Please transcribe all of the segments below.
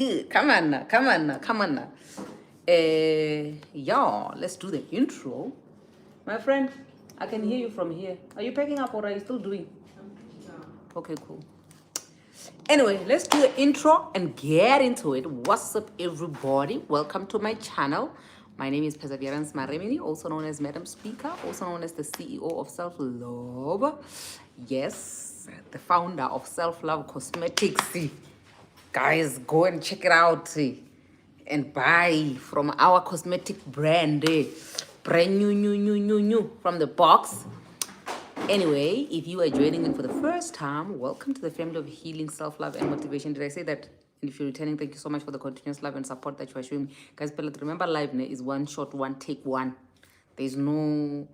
Come on now, come on now, come on now. Yeah, let's do the intro. My friend, I can hear you from here. Are you packing up or are you still doing? Okay, cool. Anyway, let's do the intro and get into it. What's up, everybody? Welcome to my channel. My name is Perseverance Maremini, also known as Madam Speaker, also known as the CEO of Self Love. Yes, the founder of Self Love Cosmetics. Guys, go and check it out and buy from our cosmetic brand. Brand new from the box. Anyway, if you are joining in for the first time, welcome to the family of healing, self-love, and motivation. Did I say that? And if you're returning, thank you so much for the continuous love and support that you are showing me. Guys, but remember, live is one shot, one take, one. There's no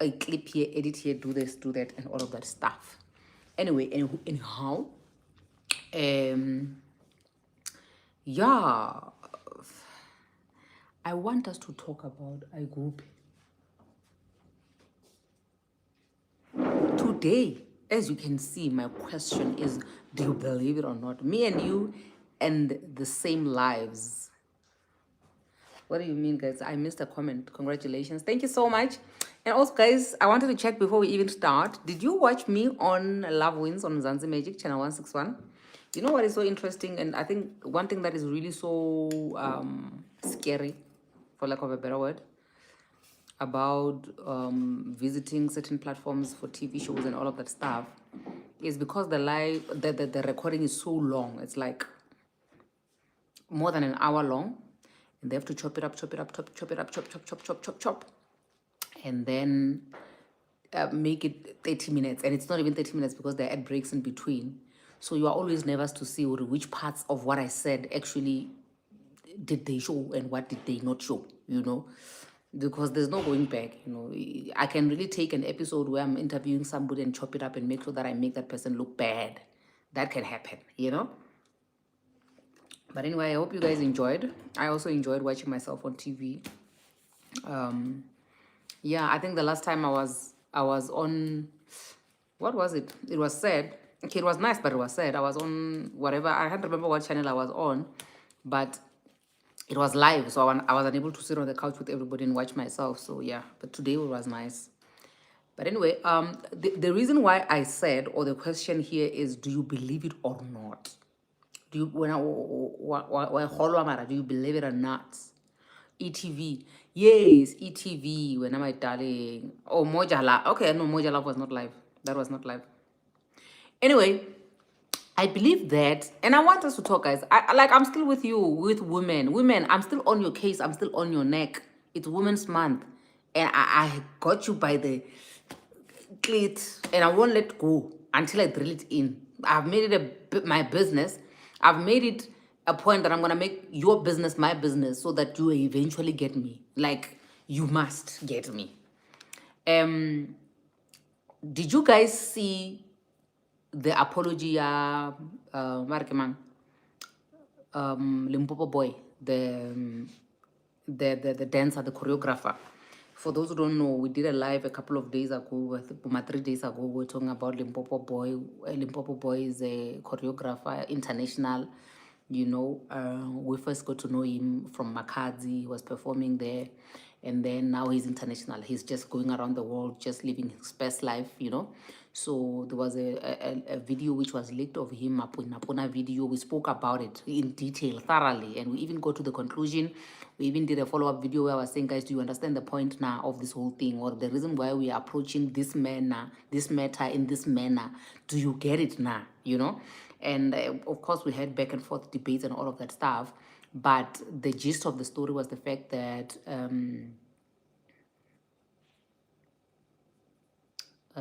a clip here, edit here, do this, do that, and all of that stuff. Anyway, anyhow, um, yeah, I want us to talk about a group today. As you can see, my question is, do you believe it or not? Me and you and the same lives. What do you mean, guys? I missed a comment. Congratulations. Thank you so much. And also, guys, I wanted to check before we even start. Did you watch me on Love Wins on Zanzi Magic, channel 161? You know what is so interesting? And I think one thing that is really so scary, for lack of a better word, about visiting certain platforms for TV shows and all of that stuff is because the recording is so long. It's like more than an hour long, and they have to chop it up, chop it up, chop it up, chop, and then make it 30 minutes. And it's not even 30 minutes because there are ad breaks in between. So you are always nervous to see which parts of what I said actually did they show and what did they not show, because there's no going back. I can really take an episode where I'm interviewing somebody and chop it up and make sure that I make that person look bad. That can happen. But anyway, I hope you guys enjoyed. I also enjoyed watching myself on TV. Yeah, I think the last time I was on, what was it? It was said. Okay, it was nice, but it was said. I was on whatever. I can't remember what channel I was on, but it was live, so I was unable to sit on the couch with everybody and watch myself. So yeah, but today it was nice. But anyway, the reason why I said, or the question here is, do you believe it or not? Do you do you believe it or not? ETV, yes, ETV. When am I darling? Oh, Mojala. Okay, no, Mojala was not live. That was not live. Anyway, I believe that, and I want us to talk, guys. I'm still with you, with women. Women, I'm still on your case. I'm still on your neck. It's Women's Month, and I got you by the clit, and I won't let go until I drill it in. I've made it my business. I've made it a point that I'm gonna make your business my business, so that you eventually get me. Like, you must get me. Did you guys see the apology Markeman, Limpopo boy, the dancer, the choreographer? For those who don't know, we did a live a couple of days ago, I think 3 days ago. We were talking about Limpopo boy. Limpopo boy is a choreographer, international. We first got to know him from Makadzi. He was performing there, and then now he's international. He's just going around the world, just living his best life. So there was a video which was leaked of him, a Puna video. We spoke about it in detail, thoroughly, and we even got to the conclusion. We even did a follow-up video where I was saying, guys, do you understand the point now of this whole thing, or the reason why we are approaching this matter in this manner? Do you get it now? And of course, we had back and forth debates and all of that stuff. But the gist of the story was the fact that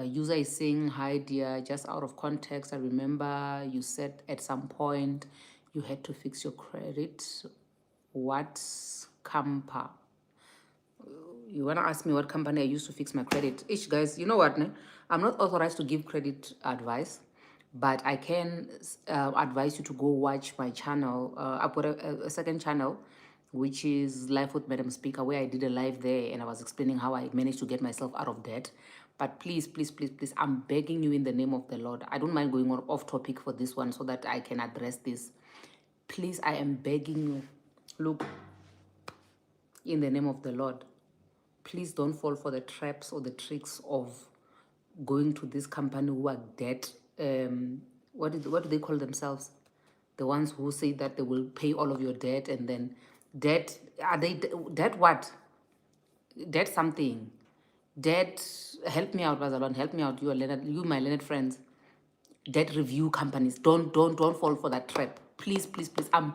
user is saying, hi dear, just out of context, I remember you said at some point you had to fix your credit. What's Kampa? You want to ask me what company I used to fix my credit? Guys, you know what? I'm not authorized to give credit advice, but I can advise you to go watch my channel. I've got a second channel, which is Life with Madam Speaker, where I did a live there and I was explaining how I managed to get myself out of debt. But please, please, please, please, I'm begging you in the name of the Lord. I don't mind going on off topic for this one so that I can address this. Please, I am begging you. Look, in the name of the Lord, please don't fall for the traps or the tricks of going to this company who are debt. What do they call themselves? The ones who say that they will pay all of your debt, and then debt, are they debt what? Debt something. Debt, help me out, Bazalon, help me out. You my learned friends. Debt review companies. Don't fall for that trap. Please, please, please. I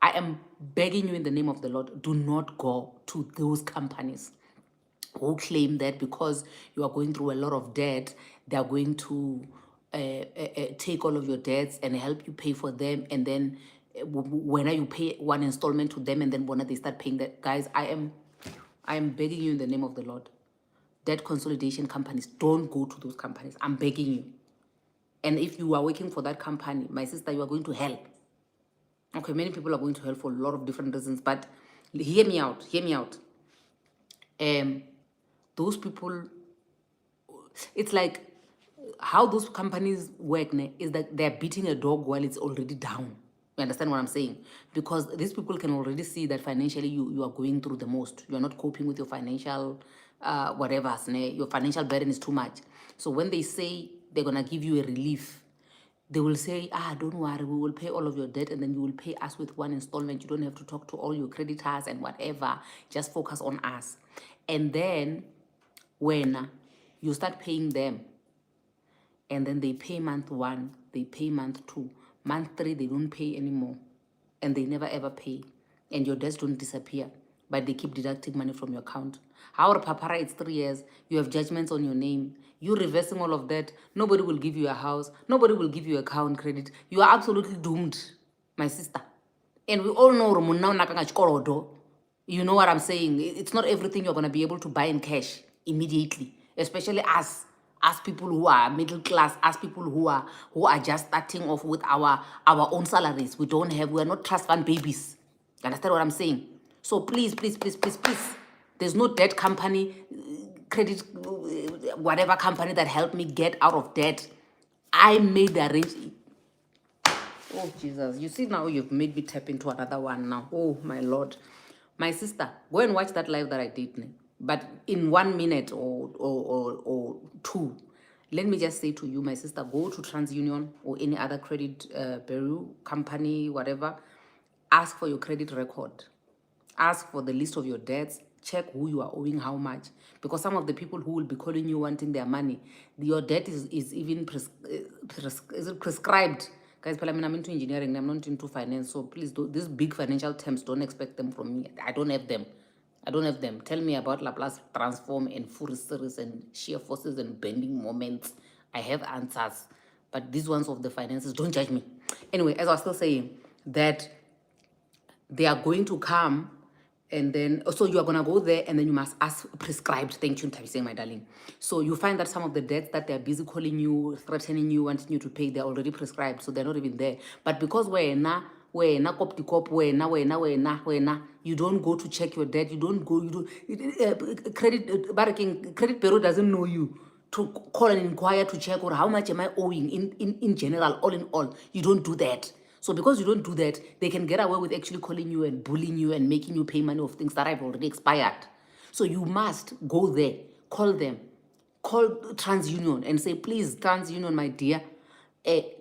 am begging you in the name of the Lord, do not go to those companies who claim that because you are going through a lot of debt, they are going to take all of your debts and help you pay for them. And then when you pay one installment to them, and then when they start paying that, guys, I am begging you in the name of the Lord. Debt consolidation companies, don't go to those companies. I'm begging you. And if you are working for that company, my sister, you are going to hell. Okay, many people are going to hell for a lot of different reasons, but hear me out. Those people, it's like how those companies work is that they're beating a dog while it's already down. You understand what I'm saying? Because these people can already see that financially you are going through the most. You are not coping with your financial whatever. Your financial burden is too much. So when they say they're going to give you a relief, they will say, don't worry, we will pay all of your debt, and then you will pay us with one installment. You don't have to talk to all your creditors and whatever. Just focus on us. And then when you start paying them, and then they pay month 1, they pay month 2, month 3, they don't pay anymore, and they never ever pay, and your debts don't disappear, but they keep deducting money from your account. Our papara, it's 3 years, you have judgments on your name, you reversing all of that, nobody will give you a house, nobody will give you account credit, you are absolutely doomed, my sister. And we all know, you know what I'm saying? It's not everything you're going to be able to buy in cash immediately, especially us people who are middle class, us people who are just starting off with our own salaries. We're not trust fund babies. You understand what I'm saying? So please, please, please, please, please, there's no debt company, credit, whatever company that helped me get out of debt. I made the arrangement. Oh, Jesus. You see, now you've made me tap into another one now. Oh, my Lord. My sister, go and watch that live that I did. But in 1 minute or 2, let me just say to you, my sister, go to TransUnion or any other credit bureau, company, whatever. Ask for your credit record. Ask for the list of your debts. Check who you are owing how much. Because some of the people who will be calling you wanting their money, your debt is even prescribed. Guys, I'm into engineering, I'm not into finance, so please, these big financial terms, don't expect them from me. I don't have them. Tell me about Laplace transform and Fourier series and shear forces and bending moments. I have answers. But these ones of the finances, don't judge me. Anyway, as I was still saying, that they are going to come, and then so you are going to go there, and then you must ask prescribed. Thank you, Tabiseng, my darling. So you find that some of the debts that they're busy calling you, threatening you, wanting you to pay, they're already prescribed, so they're not even there. But because you don't go to check your debt, credit bureau doesn't know you to call and inquire to check, or how much am I owing in general, all in all. You don't do that. So because you don't do that, they can get away with actually calling you and bullying you and making you pay money of things that have already expired. So you must go there, call them, call TransUnion and say, please, TransUnion, my dear,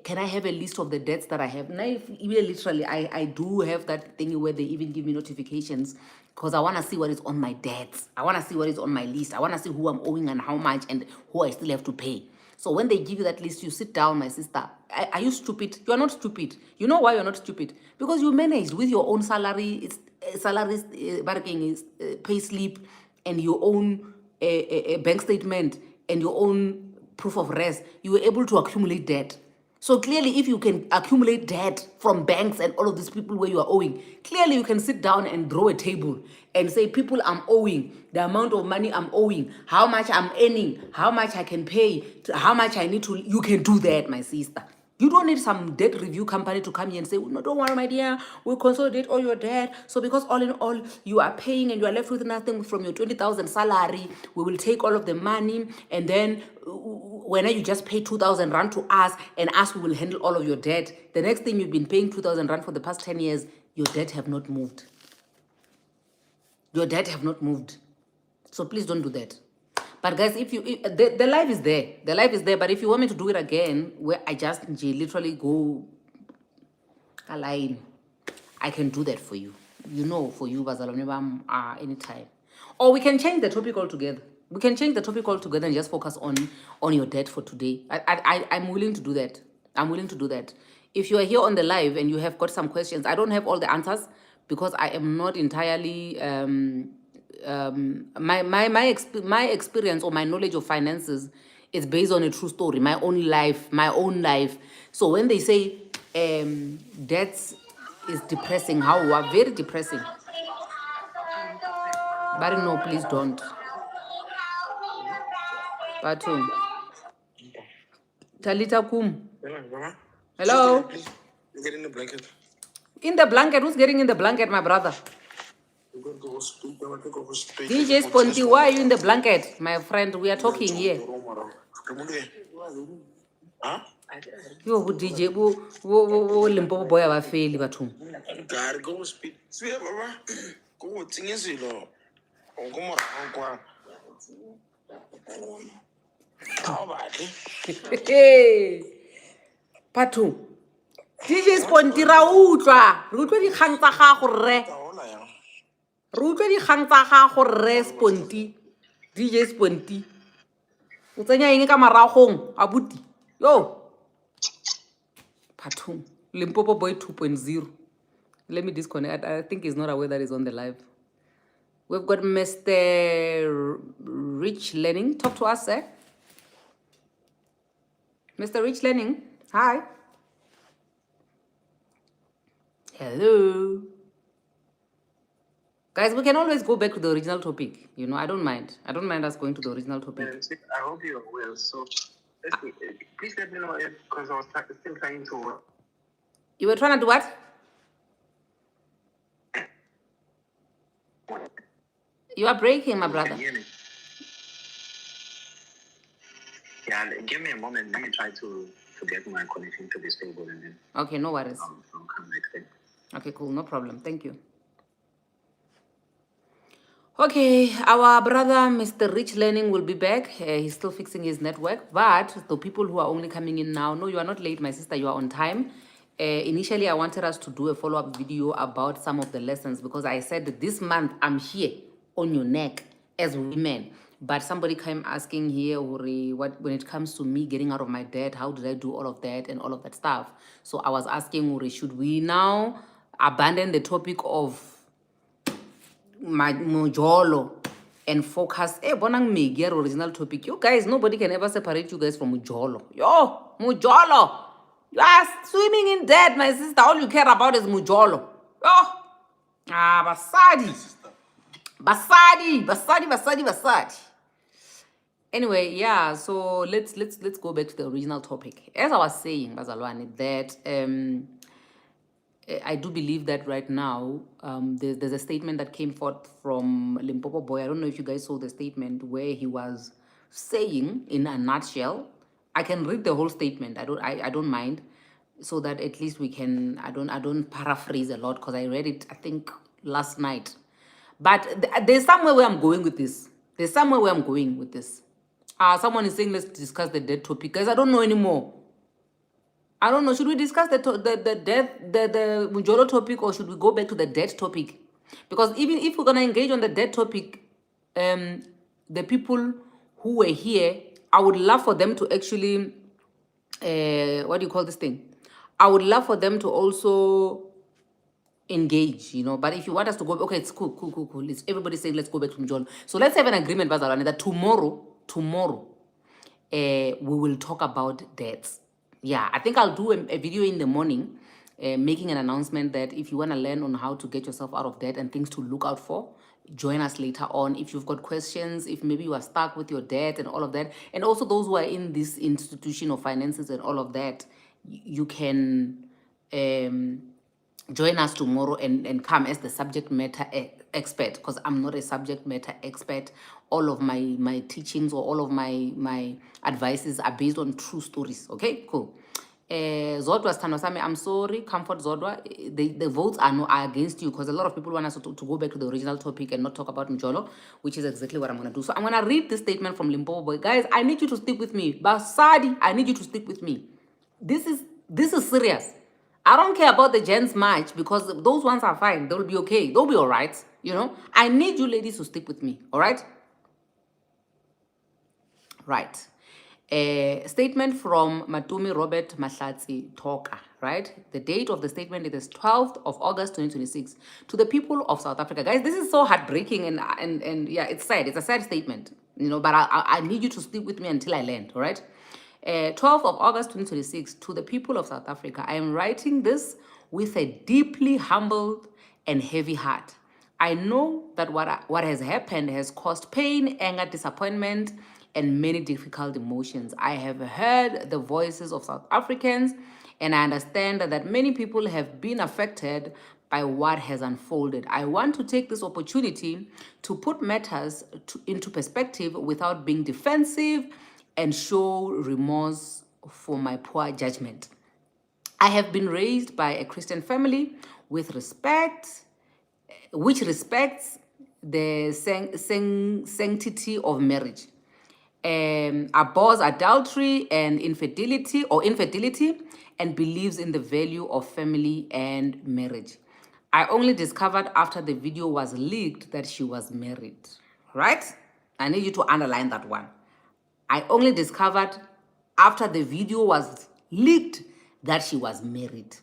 can I have a list of the debts that I have? Now, literally, I do have that thing where they even give me notifications, because I want to see what is on my debts. I want to see what is on my list. I want to see who I'm owing and how much and who I still have to pay. So when they give you that list, you sit down, my sister. Are you stupid? You are not stupid. You know why you're not stupid? Because you managed with your own salary, pay slip, and your own bank statement, and your own proof of res. You were able to accumulate debt. So clearly, if you can accumulate debt from banks and all of these people where you are owing, clearly you can sit down and draw a table and say, people I'm owing, the amount of money I'm owing, how much I'm earning, how much I can pay, how much I need to. You can do that, my sister. You don't need some debt review company to come here and say, no, don't worry, my dear, we'll consolidate all your debt. So because all in all, you are paying and you are left with nothing from your 20,000 salary, we will take all of the money and then when you just pay 2,000 rand to us and us, we will handle all of your debt. The next thing you've been paying 2,000 rand for the past 10 years, your debt have not moved. Your debt have not moved. So please don't do that. But guys, if the life is there. The life is there. But if you want me to do it again, where I just literally go a line, I can do that for you. You know, for you, Bazalwane Bam, anytime. Or we can change the topic altogether. We can change the topic altogether and just focus on your debt for today. I'm willing to do that. I'm willing to do that. If you are here on the live and you have got some questions, I don't have all the answers because I am not entirely my experience or my knowledge of finances is based on a true story, my own life. So when they say debts is depressing, how are very depressing. But no, please don't. But Talita Kum. Hello. Get in the blanket. In the blanket, who's getting in the blanket, my brother? DJ Sponti, why are you in the blanket, my friend? We are talking here. Huh? Yo, DJ, Limpopo boy, I fail, Batum. God, go speak. Sweet, Baba. Go sing a silo. Oh, come on, how about it? Hey, Patu. DJ Sponti, ra utlwa. Re utlwa dikgang tsa gago rre. Re utlwa dikgang tsa gago rre Sponti. DJ Sponti. O tsenya eng ka maragong abuti? Yo. Patu. Limpopo boy 2.0. Let me disconnect. I think he's not aware that he's on the live. We've got Mr. Rich Lenning. Talk to us, sir. Mr. Rich Lenning. Hi. Hello. Guys, we can always go back to the original topic. You know, I don't mind. I don't mind us going to the original topic. I hope you're well. So, please let me know if, because I was still trying to. You were trying to do what? You are breaking, my brother. Yeah, give me a moment. Let me try to get my connection to be stable and then. Okay, no worries. I'll come next time. Okay, cool. No problem. Thank you. Okay, our brother, Mr. Rich Learning, will be back. He's still fixing his network. But the people who are only coming in now, no, you are not late, my sister. You are on time. Initially, I wanted us to do a follow-up video about some of the lessons because I said that this month I'm here on your neck as women. But somebody came asking here, what when it comes to me getting out of my debt, how did I do all of that and all of that stuff? So I was asking, should we now abandon the topic of my mujolo and focus bonang me original topic? You guys, nobody can ever separate you guys from mujolo. Yo, mujolo, you are swimming in debt, my sister. All you care about is mujolo. Yo, basadi. Anyway, yeah, so let's go back to the original topic. As I was saying, Bazalwane, that I do believe that right now there's a statement that came forth from Limpopo Boy. I don't know if you guys saw the statement where he was saying, in a nutshell, I can read the whole statement. I don't mind, so that at least we can. I don't paraphrase a lot because I read it, I think, last night. But there's somewhere where I'm going with this. Someone is saying let's discuss the debt topic, guys. I don't know anymore. I don't know. Should we discuss the Mujolo topic, or should we go back to the debt topic? Because even if we're gonna engage on the debt topic, the people who were here, I would love for them to actually, what do you call this thing? I would love for them to also engage, you know. But if you want us to go, okay, it's cool. It's everybody saying let's go back to Mujolo. So let's have an agreement, Bazalwane, that tomorrow, we will talk about debts. Yeah, I think I'll do a video in the morning making an announcement that if you want to learn on how to get yourself out of debt and things to look out for, join us later on. If you've got questions, if maybe you are stuck with your debt and all of that, and also those who are in this institution of finances and all of that, you can join us tomorrow and come as the subject matter expert, because I'm not a subject matter expert. All of my teachings or all of my advices are based on true stories. Okay, cool. Zodwa Stano Sami, I'm sorry, Comfort Zodwa. The votes are against you, because a lot of people want us to go back to the original topic and not talk about Njolo, which is exactly what I'm going to do. So I'm going to read this statement from Limpopo Boy. Guys, I need you to stick with me. Basadi, I need you to stick with me. This is serious. I don't care about the gents march, because those ones are fine. They'll be okay. They'll be all right. You know, I need you ladies to stick with me. All right. Right. A statement from Matumi Robert Mahlatsi Toka, right? The date of the statement is 12th of August 2026. To the people of South Africa. Guys, this is so heartbreaking and yeah, it's sad. It's a sad statement, you know, but I need you to stick with me until I land, all right? 12th of August 2026, to the people of South Africa, I am writing this with a deeply humbled and heavy heart. I know that what has happened has caused pain, anger, disappointment, and many difficult emotions. I have heard the voices of South Africans, and I understand that many people have been affected by what has unfolded. I want to take this opportunity to put matters into perspective without being defensive and show remorse for my poor judgment. I have been raised by a Christian family with respect, which respects the sanctity of marriage, abhors adultery and infidelity, and believes in the value of family and marriage. I only discovered after the video was leaked that she was married, right? I need you to underline that one. I only discovered after the video was leaked that she was married.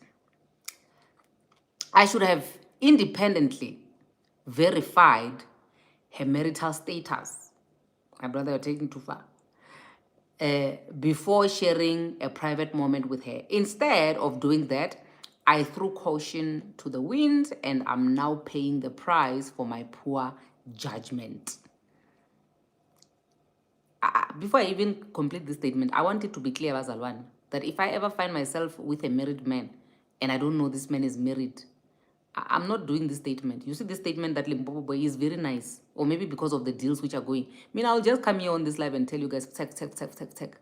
I should have independently verified her marital status. My brother, you're taking too far. Before sharing a private moment with her. Instead of doing that, I threw caution to the wind, and I'm now paying the price for my poor judgment. Before I even complete this statement, I want it to be clear, Bazalwan, that if I ever find myself with a married man and I don't know this man is married, I'm not doing this statement. You see this statement that Limpopo Boy is very nice, or maybe because of the deals which are going. I mean, I'll just come here on this live and tell you guys, tech.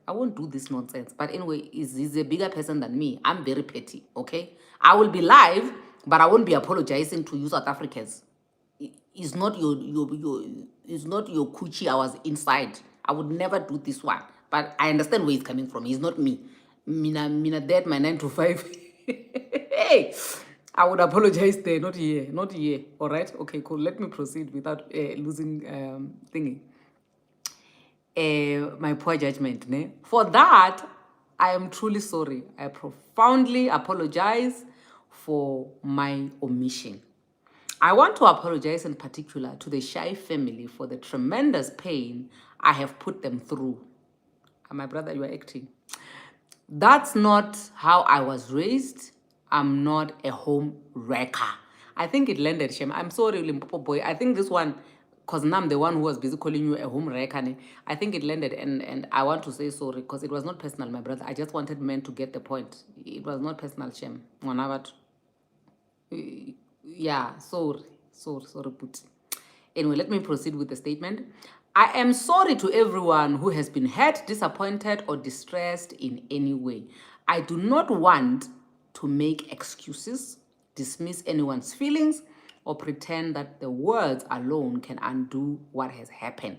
I won't do this nonsense. But anyway, he's a bigger person than me. I'm very petty, okay? I will be live, but I won't be apologizing to you South Africans. It's not it's not your coochie I was inside. I would never do this one. But I understand where he's coming from. He's not me. Mina dead my 9 to 5. Hey, I would apologize there, not here, not here. All right, okay, cool. Let me proceed without losing thingy. My poor judgment. Ne? For that, I am truly sorry. I profoundly apologize for my omission. I want to apologize in particular to the Shy family for the tremendous pain I have put them through. And my brother, you are acting. That's not how I was raised. I'm not a home wrecker. I think it landed, Shem. I'm sorry, Limpopo Boy. I think this one, because now I'm the one who was busy calling you a home wrecker. I think it landed, and I want to say sorry, because it was not personal, my brother. I just wanted men to get the point. It was not personal, Shem. Yeah, sorry, but anyway, let me proceed with the statement. I am sorry to everyone who has been hurt, disappointed, or distressed in any way. I do not want to make excuses, dismiss anyone's feelings, or pretend that the words alone can undo what has happened.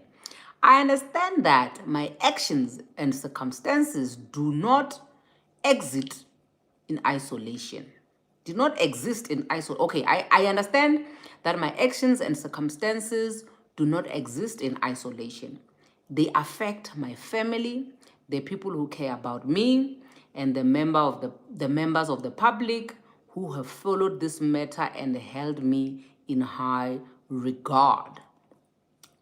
I understand that my actions and circumstances do not exist in isolation. Do not exist in isolation. Okay, I understand that my actions and circumstances do not exist in isolation. They affect my family, the people who care about me, and the members of the public who have followed this matter and held me in high regard.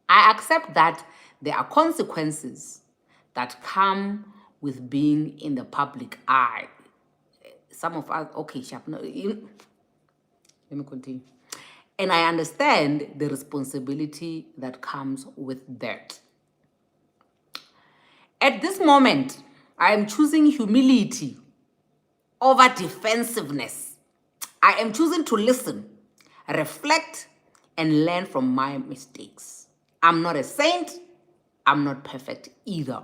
I accept that there are consequences that come with being in the public eye. Some of us, okay, sharp. No, let me continue. And I understand the responsibility that comes with that. At this moment, I am choosing humility over defensiveness. I am choosing to listen, reflect, and learn from my mistakes. I'm not a saint. I'm not perfect either.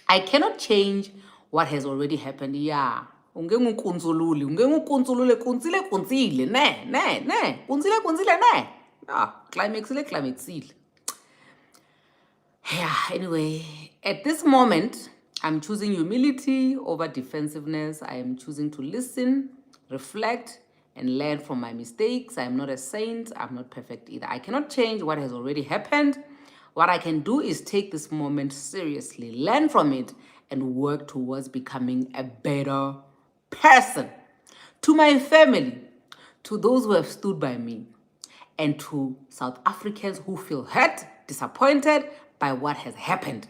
I cannot change what has already happened. Yeah. Unge ngukunzululi, unge ngukunzulule, kunzile, kunzile, ne, kunzile, ne. Ah, climaxile. Yeah, anyway, at this moment, I'm choosing humility over defensiveness. I am choosing to listen, reflect, and learn from my mistakes. I'm not a saint. I'm not perfect either. I cannot change what has already happened. What I can do is take this moment seriously, learn from it, and work towards becoming a better person. To my family, to those who have stood by me, and to South Africans who feel hurt, disappointed by what has happened,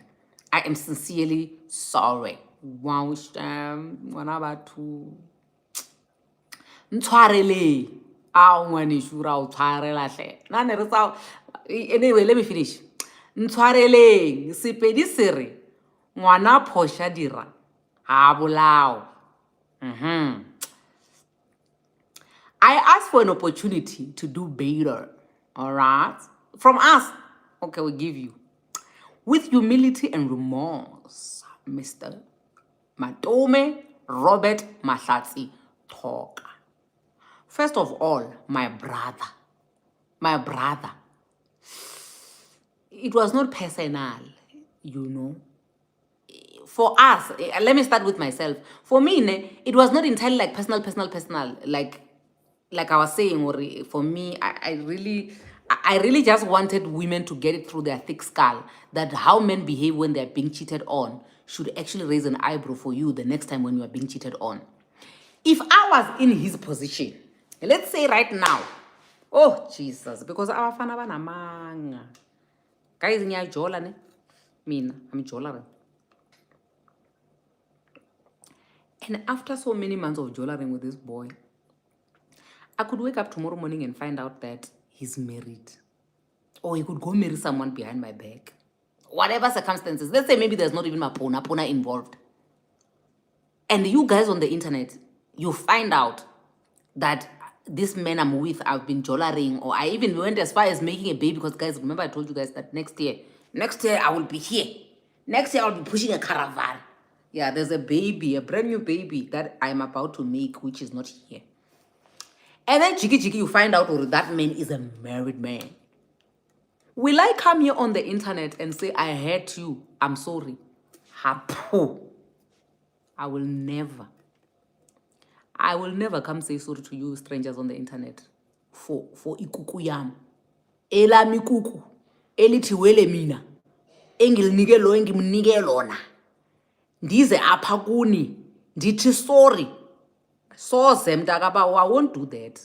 I am sincerely sorry. Wow, ngwana batho. Ntshwarele. Aw ngwanesho ra o tshwarela hle. Nane re tsa anyway, let me finish. Ntshwareleng, Sepedi se re ngwana phosha dira ha bolao. I asked for an opportunity to do better, all right? From us, okay, we give you. With humility and remorse, Mr. Matome Robert Mahlatsi Toka. First of all, my brother. It was not personal, you know. For us, let me start with myself. For me, it was not entirely like personal. Like I was saying, or for me, I really just wanted women to get it through their thick skull that how men behave when they're being cheated on should actually raise an eyebrow for you the next time when you are being cheated on. If I was in his position, let's say right now, oh Jesus, because abafana banamanga. Guys, ngiyajola ne? Mina, I'm jola. And after so many months of jollering with this boy, I could wake up tomorrow morning and find out that he's married. Or he could go marry someone behind my back. Whatever circumstances. Let's say maybe there's not even a pona involved. And you guys on the internet, you find out that this man I'm with, I've been jollering, or I even went as far as making a baby, because guys, remember I told you guys that next year I will be here. Next year I'll be pushing a caravan. Yeah, there's a baby, a brand new baby that I'm about to make, which is not here. And then Chiki, you find out that man is a married man. Will I come here on the internet and say, I hurt you, I'm sorry? Hapo. I will never come say sorry to you strangers on the internet for ikuku yam. Ela mikuku. Elithi wele mina. Engilinike lo engimnike lona. Ndize apha kuni. Ndithi sorry. Soze mntakaba, I won't do that.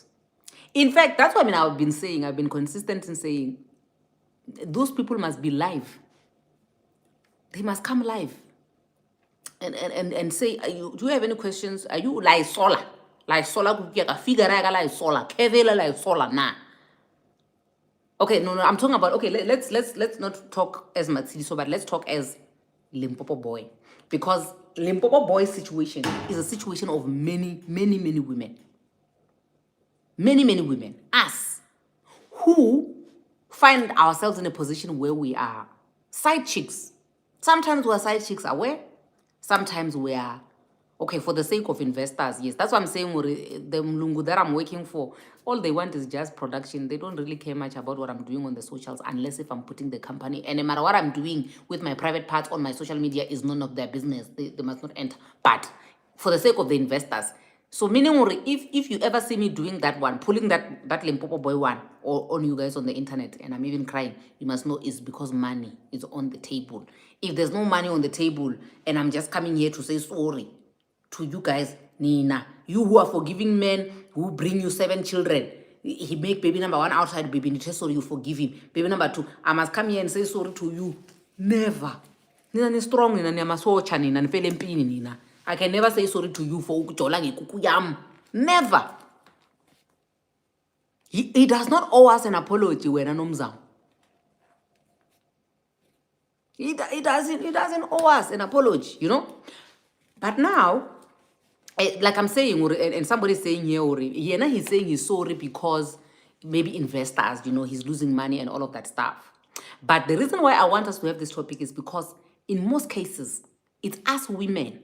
In fact, that's what I've been consistent in saying, those people must be live. They must come live and say, do you have any questions? Are you like solar? Like solar, figure like solar, kevela like solar, nah. Okay, no, I'm talking about, okay, let's not talk as Matsiliso, but let's talk as Limpopo boy. Because Limpopo boy's situation is a situation of many women. Many women. Us, who find ourselves in a position where we are side chicks. Sometimes we're side chicks aware. Sometimes we are, okay, for the sake of investors, yes. That's what I'm saying, the Mlungu that I'm working for, all they want is just production. They don't really care much about what I'm doing on the socials, unless if I'm putting the company. And no matter what I'm doing with my private parts on my social media is none of their business. They must not enter. But for the sake of the investors, so meaning if you ever see me doing that one, pulling that Limpopo boy one, or on you guys on the internet, and I'm even crying, you must know it's because money is on the table. If there's no money on the table, and I'm just coming here to say sorry to you guys, Nina, you who are forgiving men who bring you 7 children, he make baby number 1 outside, baby, and sorry, you forgive him. Baby number 2, I must come here and say sorry to you. Never. Nina ni strong, Nina ni amasocha, Nina ni felempini, Nina. I can never say sorry to you for ukujola ngekuku yam. Never. He does not owe us an apology when anomzam. He doesn't owe us an apology, you know. But now, like I'm saying, and somebody's saying here, he's saying he's sorry because maybe investors, he's losing money and all of that stuff. But the reason why I want us to have this topic is because in most cases, it's us women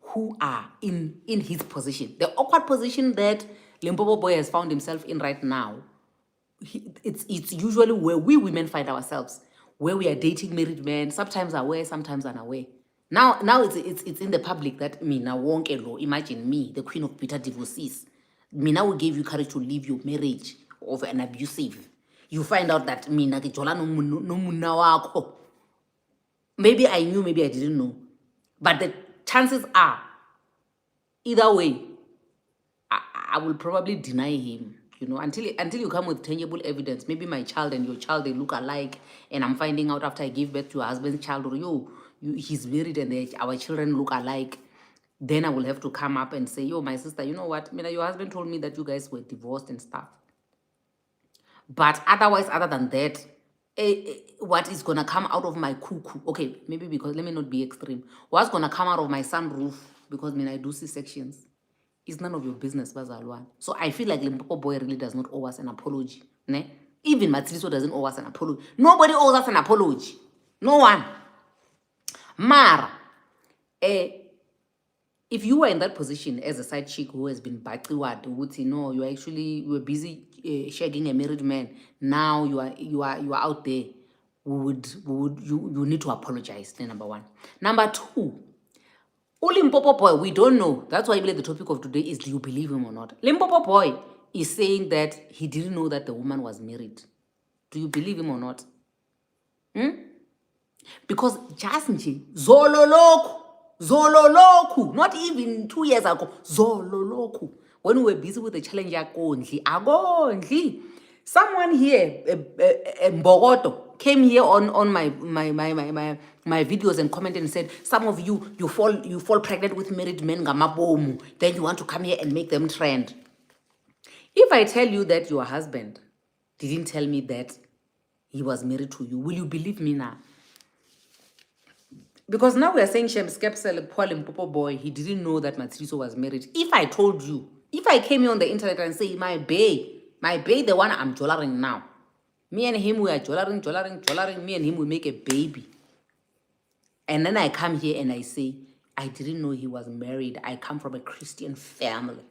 who are in his position. The awkward position that Limpopo Boy has found himself in right now, it's usually where we women find ourselves, where we are dating married men, sometimes aware, sometimes unaware. Now it's in the public that mina wonke lo. Imagine me, the queen of bitter divorcees. Mina will give you courage to leave your marriage of an abusive. You find out that mina ke jola no munna wakho. Maybe I knew, maybe I didn't know. But the chances are, either way, I will probably deny him, until you come with tangible evidence. Maybe my child and your child, they look alike, and I'm finding out after I give birth to your husband's child, or he's married and our children look alike. Then I will have to come up and say, yo, my sister, you know what? Your husband told me that you guys were divorced and stuff. But otherwise, other than that, what is going to come out of my cuckoo? Okay, maybe because, let me not be extreme. What's going to come out of my sunroof, because I do C-sections, is none of your business, Bazalwan. So I feel like Limpopo Boy really does not owe us an apology. Ne? Even Matsiliso doesn't owe us an apology. Nobody owes us an apology. No one. Mara, if you were in that position as a side chick who has been backwards, you were busy shagging a married man. Now you are out there. You need to apologize. Number one. Number two, Limpopo Boy, we don't know. That's why the topic of today is, do you believe him or not? Limpopo Boy is saying that he didn't know that the woman was married. Do you believe him or not? Because just Zololoku, not even 2 years ago, Zololoku, when we were busy with the challenge, someone here, Mbogoto, came here on my videos and commented and said, some of you fall pregnant with married men, gamabomu, then you want to come here and make them trend. If I tell you that your husband didn't tell me that he was married to you, will you believe me now? Because now we are saying Shem Skepsel, Paul Limpopo Boy, he didn't know that Matsiliso was married. If I told you, if I came here on the internet and say, my bae, the one I'm jollering now, me and him, we are jollering, me and him, we make a baby. And then I come here and I say, I didn't know he was married. I come from a Christian family.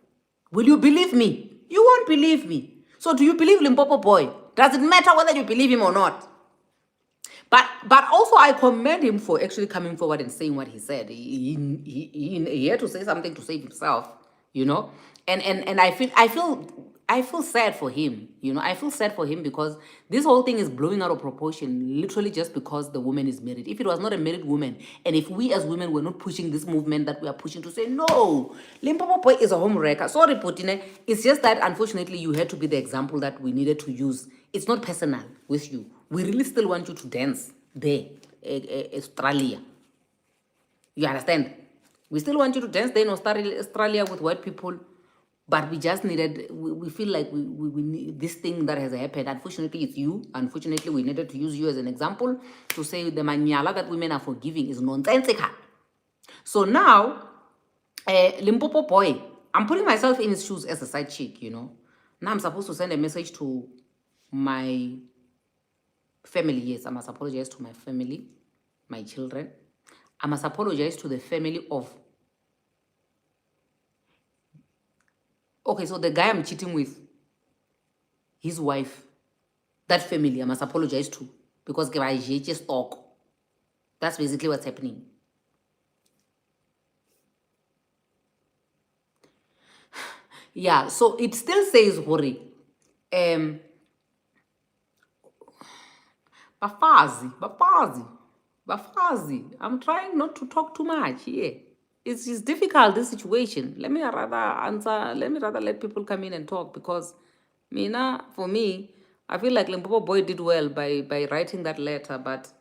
Will you believe me? You won't believe me. So do you believe Limpopo Boy? Does it matter whether you believe him or not? But also I commend him for actually coming forward and saying what he said. He had to say something to save himself, And I feel sad for him, I feel sad for him because this whole thing is blowing out of proportion, literally just because the woman is married. If it was not a married woman, and if we as women were not pushing this movement that we are pushing to say, no, Limpopo Boy is a home wrecker. Sorry, Putine. It's just that unfortunately you had to be the example that we needed to use. It's not personal with you. We really still want you to dance there, Australia. You understand? We still want you to dance there in Australia with white people, but we just needed, we feel like we need this thing that has happened. Unfortunately, it's you. Unfortunately, we needed to use you as an example to say the manyala that women are forgiving is nonsensical. So now, Limpopo Boy, I'm putting myself in his shoes as a side chick, Now I'm supposed to send a message to my family. Yes, I must apologize to my family, my children. I must apologize to the family of... Okay, so the guy I'm cheating with, his wife, that family, I must apologize to. Because just talk. That's basically what's happening. Yeah, so it still says, Hori, Bafazi. I'm trying not to talk too much here. It's difficult, this situation. Let me rather let people come in and talk, because for me, I feel like Limpopo Boy did well by writing that letter, but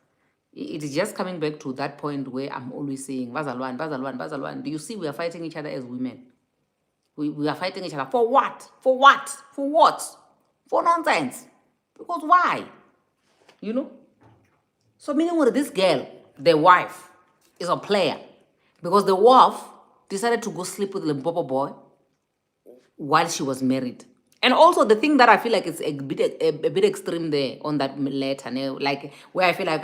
it is just coming back to that point where I'm always saying, Bazalwan. Do you see we are fighting each other as women? We are fighting each other. For what? For what? For what? For nonsense. Because why? So meaning with this girl, the wife, is a player. Because the wife decided to go sleep with Limpopo boy while she was married. And also the thing that I feel like it's a bit extreme there on that letter, like where I feel like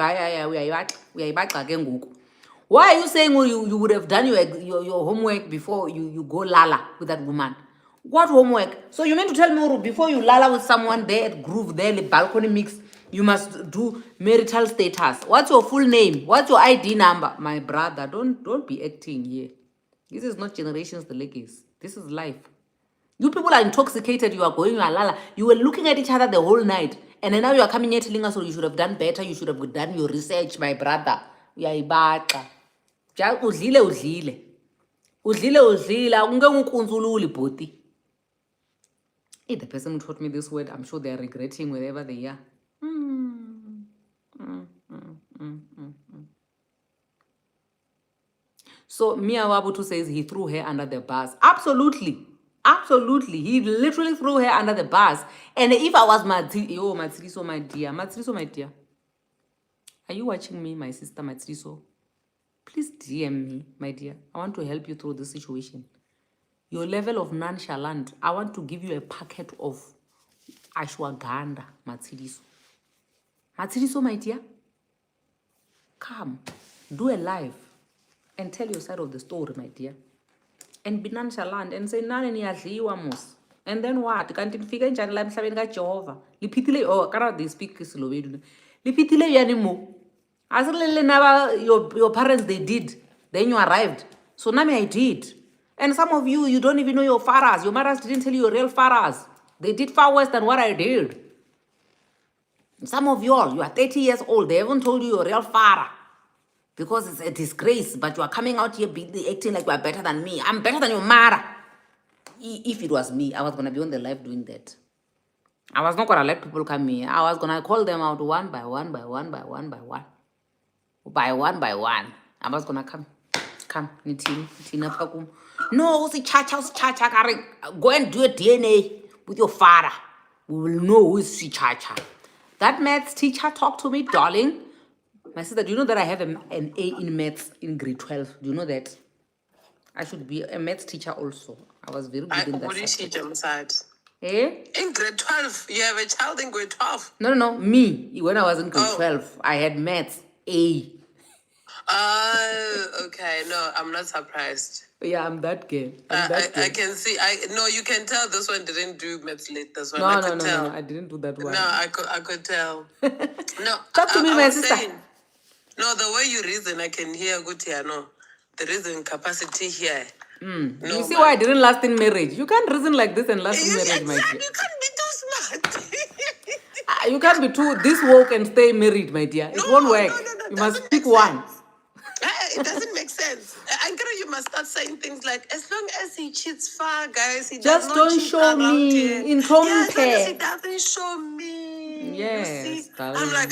why are you saying you would have done your homework before you go lala with that woman? What homework? So you meant to tell me before you lala with someone there at Groove, there, the balcony mix, you must do marital status. What's your full name? What's your ID number? My brother, don't be acting here. This is not generations the legacy. This is life. You people are intoxicated. You are going, you are lala. You were looking at each other the whole night. And then now you are coming here telling us, oh, you should have done better. You should have done your research, my brother. Uyayibhaqa. Ja udlile udlile. Udlile udlile. Ungengukunzululi bhuti. Hey, the person who taught me this word, I'm sure they are regretting wherever they are. So Mia Wabutu says he threw her under the bus. Absolutely. Absolutely. He literally threw her under the bus. And if I was Matsiriso, my dear. Matsiriso, my dear. Are you watching me, my sister Matsiriso? Please DM me, my dear. I want to help you through this situation. Your level of nonchalant, I want to give you a packet of ashwagandha, Matsiriso. Matsiriso, my dear. Come, do a live and tell your side of the story, my dear. And be nonchalant and say, nani niyadliwa mos. And then what? Kanti nifika njani la emhlabeni kaJehova. Liphithile, oh, kana they speak Slovene. Liphithile yani mo. Asilele naba your parents they did. Then you arrived. So nami I did. And some of you don't even know your fathers. Your mothers didn't tell you your real fathers. They did far worse than what I did. Some of you all, you are 30 years old. They haven't told you your real father. Because it's a disgrace, but you are coming out here acting like you are better than me. I'm better than your mother. If it was me, I was going to be on the live doing that. I was not going to let people come here. I was going to call them out one by one by one by one by one. By one by one. I was going to come. Come, Tina Pakum. No, Chacha, go and do a DNA with your father. We will know who is Chacha. That maths teacher talked to me, darling. My sister, do you know that I have an A in maths in grade 12? Do you know that? I should be a maths teacher also. I was very good in that subject. Eh? In grade 12, you have a child in grade 12. No. Me, when I was in grade 12, I had maths A. Okay. No, I'm not surprised. Yeah, I'm that girl. I can see. No, you can tell this one didn't do maths late. This one, no, I could tell. I didn't do that one. No, I could tell. No, talk to me, my sister. No, the way you reason, I can hear good here. No, the reason capacity here. No, you see why I didn't last in marriage? You can't reason like this and last in marriage, my dear. You can't be too smart. You can't be too this woke and stay married, my dear. It won't work. No, you must pick one. It doesn't make sense. You must start saying things like, as long as he cheats far, guys, he just does not don't cheat show me here. in As long as he doesn't show me. Yes, you see? darling. I'm like,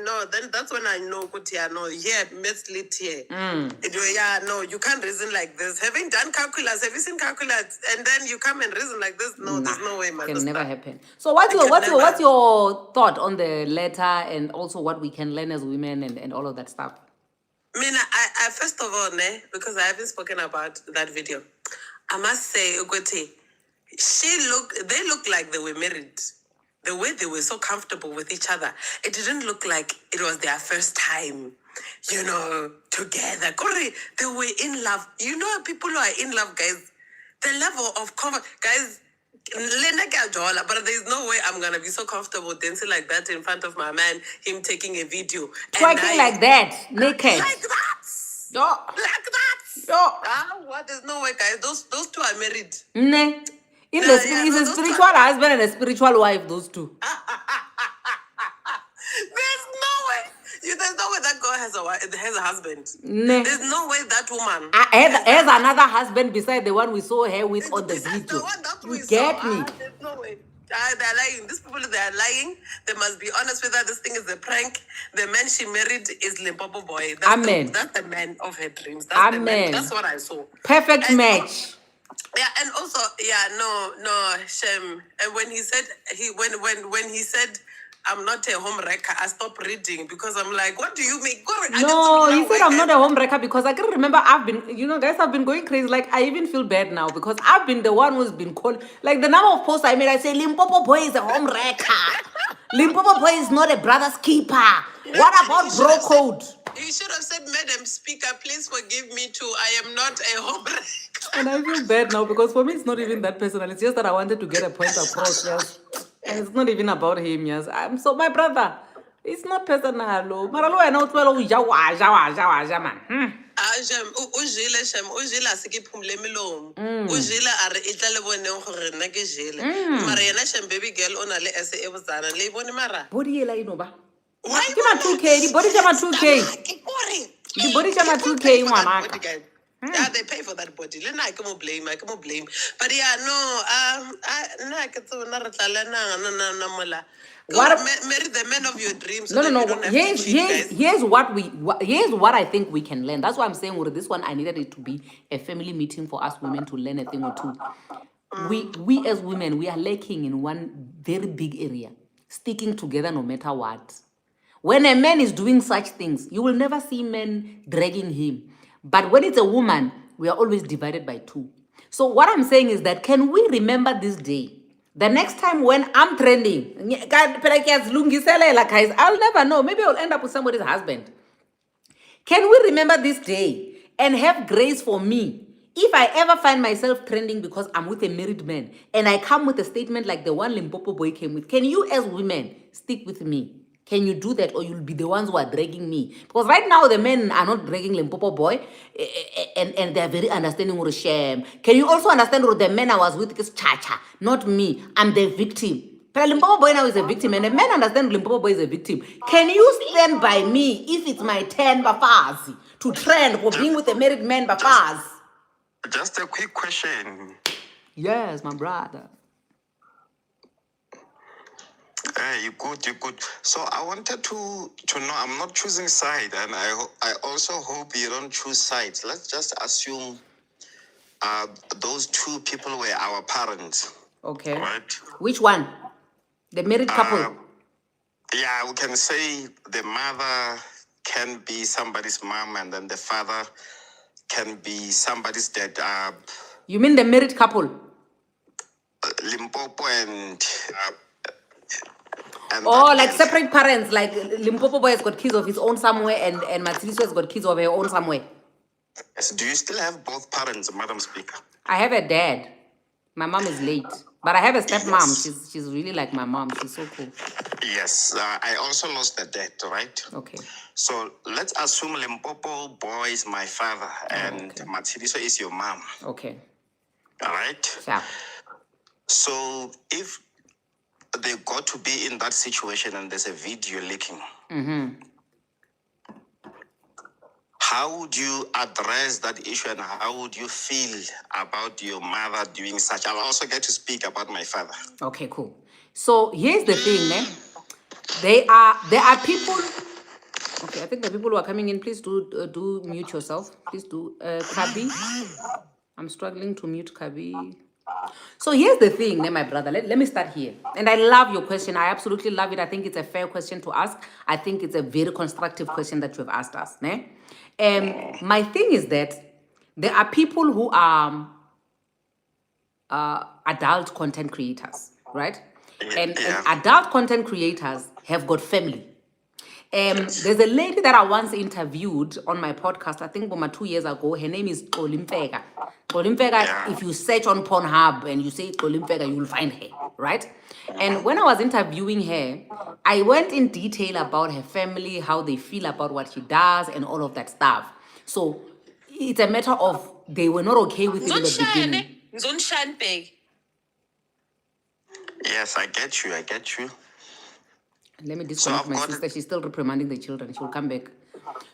no, then that's when I know good here. No, yeah, mislead here. Yeah, no, you can't reason like this. Having done calculus, have you seen calculus? And then you come and reason like this? No, there's no way, man. Can never happen. So what's your thought on the letter and also what we can learn as women and all of that stuff? I mean, I first of all, because I haven't spoken about that video, I must say, Ugote, they looked like they were married. The way they were so comfortable with each other, it didn't look like it was their first time, together. Corey, they were in love. You know, people who are in love, guys, the level of comfort, guys, but there's no way I'm gonna be so comfortable dancing like that in front of my man, him taking a video. Twerking like that, naked. Like that. Yo. Like that. Yo. What? There's no way, guys. Those two are married. He's a spiritual husband and a spiritual wife, those two. There's no way. There's no way that girl has a husband. There's no way that woman has another husband beside the one we saw her with on the video. The one that you we get saw. me? There's no way. They're lying. These people, they are lying. They must be honest with her. This thing is a prank. The man she married is Limpopo boy. That's Amen. That's the man of her dreams. That's Amen. The man. That's what I saw. Perfect match. Yeah, and also, no, Shem. And when he said when he said I'm not a home wrecker, I stopped reading because I'm like, what do you mean? No, he said I'm not a home wrecker because I can remember I've been, guys, I've been going crazy. Like, I even feel bad now because I've been the one who's been called. Like, the number of posts I made, I say, Limpopo boy is a home wrecker. Limpopo boy is not a brother's keeper. What about bro code? You should have said, Madam Speaker, please forgive me too. I am not a home wrecker. And I feel bad now because for me, it's not even that personal. It's just that I wanted to get a point across, yes. And it's not even about him, yes. I'm so, my brother, it's not personal. Mara lo wena o tlohela ho ja wa ja, man. Shem, ujile Shem, ujile se ke phumle melomo. Ujile a re e tla le boneng gore nna ke jile. Mara yena Shem baby girl o na le ese e botsana le bone mara. Body ela ino ba. Why Ke ma 2K, di body tja ma 2K. Di body tja ma 2K ngwanaka. Yeah, they pay for that body. Lena I can blame. But yeah, no, na ke tsona re tla lena na mola. Marry the man of your dreams. So No. you don't have to cheat, guys. Here's what I think we can learn. That's why I'm saying with this one, I needed it to be a family meeting for us women to learn a thing or two. We as women, we are lacking in one very big area, sticking together no matter what. When a man is doing such things, you will never see men dragging him. But when it's a woman, we are always divided by two. So what I'm saying is that, can we remember this day? The next time when I'm trending, guys, I'll never know. Maybe I'll end up with somebody's husband. Can we remember this day and have grace for me? If I ever find myself trending because I'm with a married man and I come with a statement like the one Limpopo boy came with, can you as women stick with me? Can you do that, or you'll be the ones who are dragging me? Because right now the men are not dragging Limpopo boy, and they're very understanding what a shame. Can you also understand what the men I was with is cha-cha, not me? I'm the victim. But Limpopo boy now is a victim, and the men understand Limpopo boy is a victim. Can you stand by me if it's my turn, Bafazi, to trend for being with a married man, Bafaz? Just a quick question. Yes, my brother. You good. So I wanted to know, I'm not choosing side, and I also hope you don't choose sides. Let's just assume those two people were our parents. Okay. Right? Which one? The married couple? Yeah, we can say the mother can be somebody's mom, and then the father can be somebody's dad. You mean the married couple? Limpopo and oh, like separate parents, like Limpopo boy has got kids of his own somewhere, and Matsiliso has got kids of her own somewhere. Yes. Do you still have both parents, Madam Speaker? I have a dad. My mom is late, but I have a stepmom. Yes. She's really like my mom. She's so cool. Yes, I also lost a dad, right? Okay. So let's assume Limpopo boy is my father, and Matsiliso is your mom. Okay. All right. Yeah. So if they got to be in that situation and there's a video leaking, how would you address that issue, and how would you feel about your mother doing such? I'll also get to speak about my father. Okay, cool. So here's the thing, man. There are people. Okay, I think the people who are coming in, please do mute yourself. Please do. Kabi, I'm struggling to mute Kabi. So here's the thing, my brother. Let me start here. And I love your question. I absolutely love it. I think it's a fair question to ask. I think it's a very constructive question that you have asked us. My thing is that there are people who are adult content creators, right? And adult content creators have got family. There's a lady that I once interviewed on my podcast, I think about 2 years ago. Her name is Xolimpega. Xolimpega, if you search on Pornhub and you say Xolimpega, you will find her, right? And when I was interviewing her, I went in detail about her family, how they feel about what she does, and all of that stuff. So it's a matter of they were not okay with it in the beginning. Yes, I get you. Let me disconnect my sister. She's still reprimanding the children. She'll come back.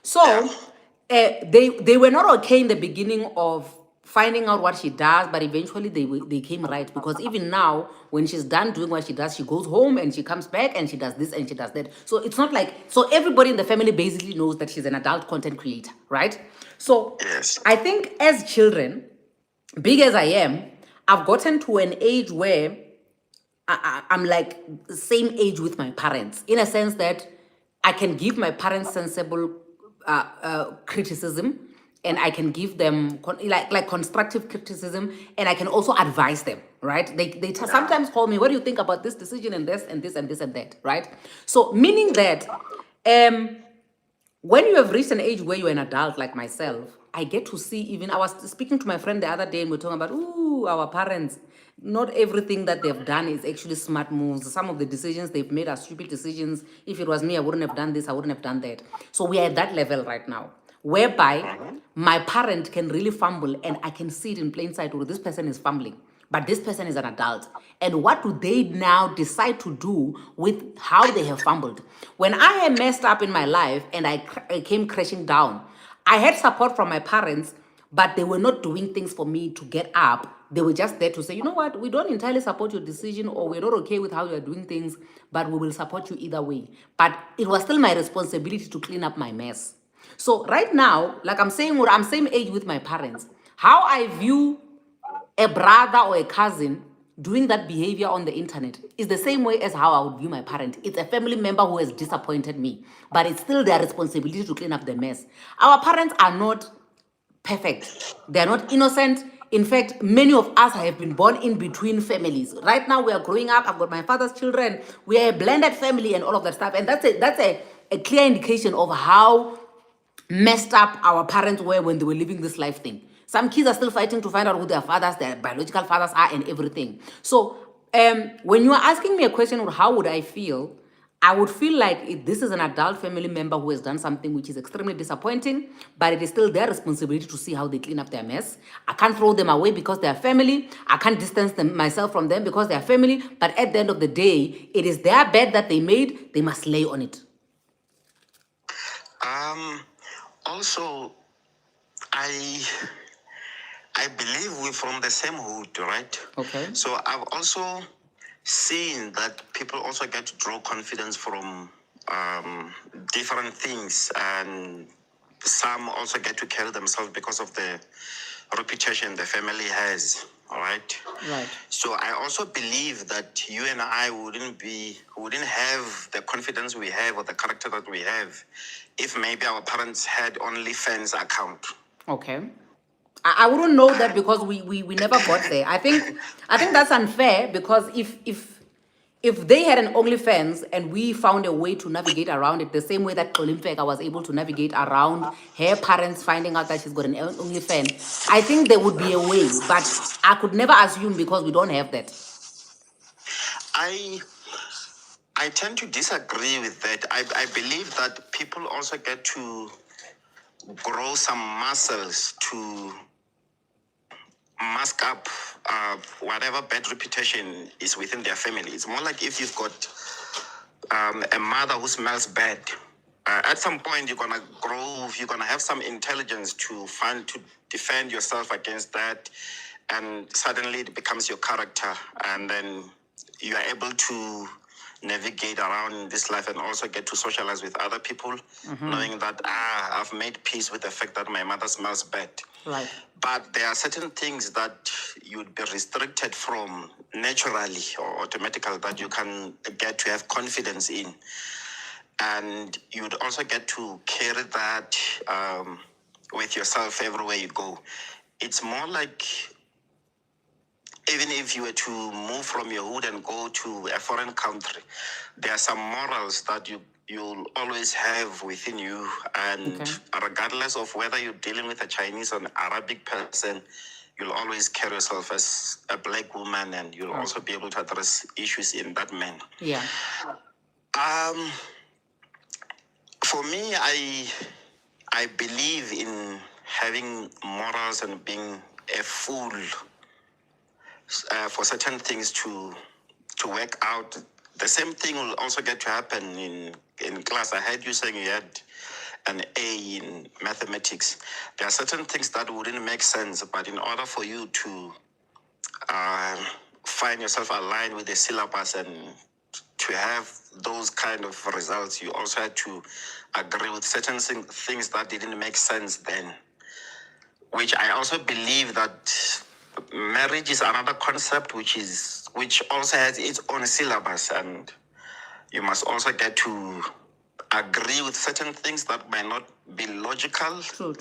So they were not okay in the beginning of finding out what she does, but eventually they came right, because even now, when she's done doing what she does, she goes home and she comes back and she does this and she does that. So it's not like, so everybody in the family basically knows that she's an adult content creator, right? So I think as children, big as I am, I've gotten to an age where I'm like the same age with my parents, in a sense that I can give my parents sensible criticism, and I can give them like constructive criticism, and I can also advise them. Right? They sometimes call me, "What do you think about this decision and this and this and this and that?" Right? So meaning that, when you have reached an age where you're an adult like myself, I get to see, even I was speaking to my friend the other day and we're talking about, ooh, our parents. Not everything that they've done is actually smart moves. Some of the decisions they've made are stupid decisions. If it was me, I wouldn't have done this, I wouldn't have done that. So we are at that level right now, whereby my parent can really fumble and I can see it in plain sight, oh, this person is fumbling. But this person is an adult. And what do they now decide to do with how they have fumbled? When I had messed up in my life and I came crashing down, I had support from my parents, but they were not doing things for me to get up. They were just there to say, you know what, we don't entirely support your decision, or we're not okay with how you're doing things, but we will support you either way. But it was still my responsibility to clean up my mess. So right now, like I'm saying, I'm same age with my parents. How I view a brother or a cousin doing that behavior on the internet is the same way as how I would view my parent. It's a family member who has disappointed me, but it's still their responsibility to clean up the mess. Our parents are not perfect. They're not innocent. In fact, many of us have been born in between families. Right now, we are growing up. I've got my father's children. We are a blended family and all of that stuff. And that's a clear indication of how messed up our parents were when they were living this life thing. Some kids are still fighting to find out who their fathers, their biological fathers are, and everything. So, when you are asking me a question of how would I feel, I would feel like this is an adult family member who has done something which is extremely disappointing, but it is still their responsibility to see how they clean up their mess. I can't throw them away because they are family. I can't distance myself from them because they are family. But at the end of the day, it is their bed that they made. They must lay on it. Also, I believe we're from the same hood, right? Okay. So I've also seen that people also get to draw confidence from different things, and some also get to carry themselves because of the reputation the family has. All right. Right. So I also believe that you and I wouldn't have the confidence we have or the character that we have if maybe our parents had OnlyFans account. Okay. I wouldn't know that because we never got there. I think that's unfair, because if they had an OnlyFans and we found a way to navigate around it the same way that Olimfeka was able to navigate around her parents finding out that she's got an OnlyFans, I think there would be a way, but I could never assume because we don't have that. I tend to disagree with that. I believe that people also get to grow some muscles to mask up whatever bad reputation is within their family. It's more like if you've got a mother who smells bad. At some point, you're gonna grow. You're gonna have some intelligence to defend yourself against that, and suddenly it becomes your character, and then you are able to navigate around this life and also get to socialize with other people, knowing that I've made peace with the fact that my mother smells bad. Right. But there are certain things that you'd be restricted from naturally or automatically that you can get to have confidence in. And you'd also get to carry that with yourself everywhere you go. It's more like, even if you were to move from your hood and go to a foreign country, there are some morals that you'll always have within you. And regardless of whether you're dealing with a Chinese or an Arabic person, you'll always carry yourself as a black woman, and you'll also be able to address issues in that manner. Yeah. For me, I believe in having morals and being a fool for certain things to work out. The same thing will also get to happen in class. I heard you saying you had an A in mathematics. There are certain things that wouldn't make sense, but in order for you to find yourself aligned with the syllabus and to have those kind of results, you also had to agree with certain things that didn't make sense then, which I also believe that marriage is another concept which also has its own syllabus, and you must also get to agree with certain things that might not be logical True.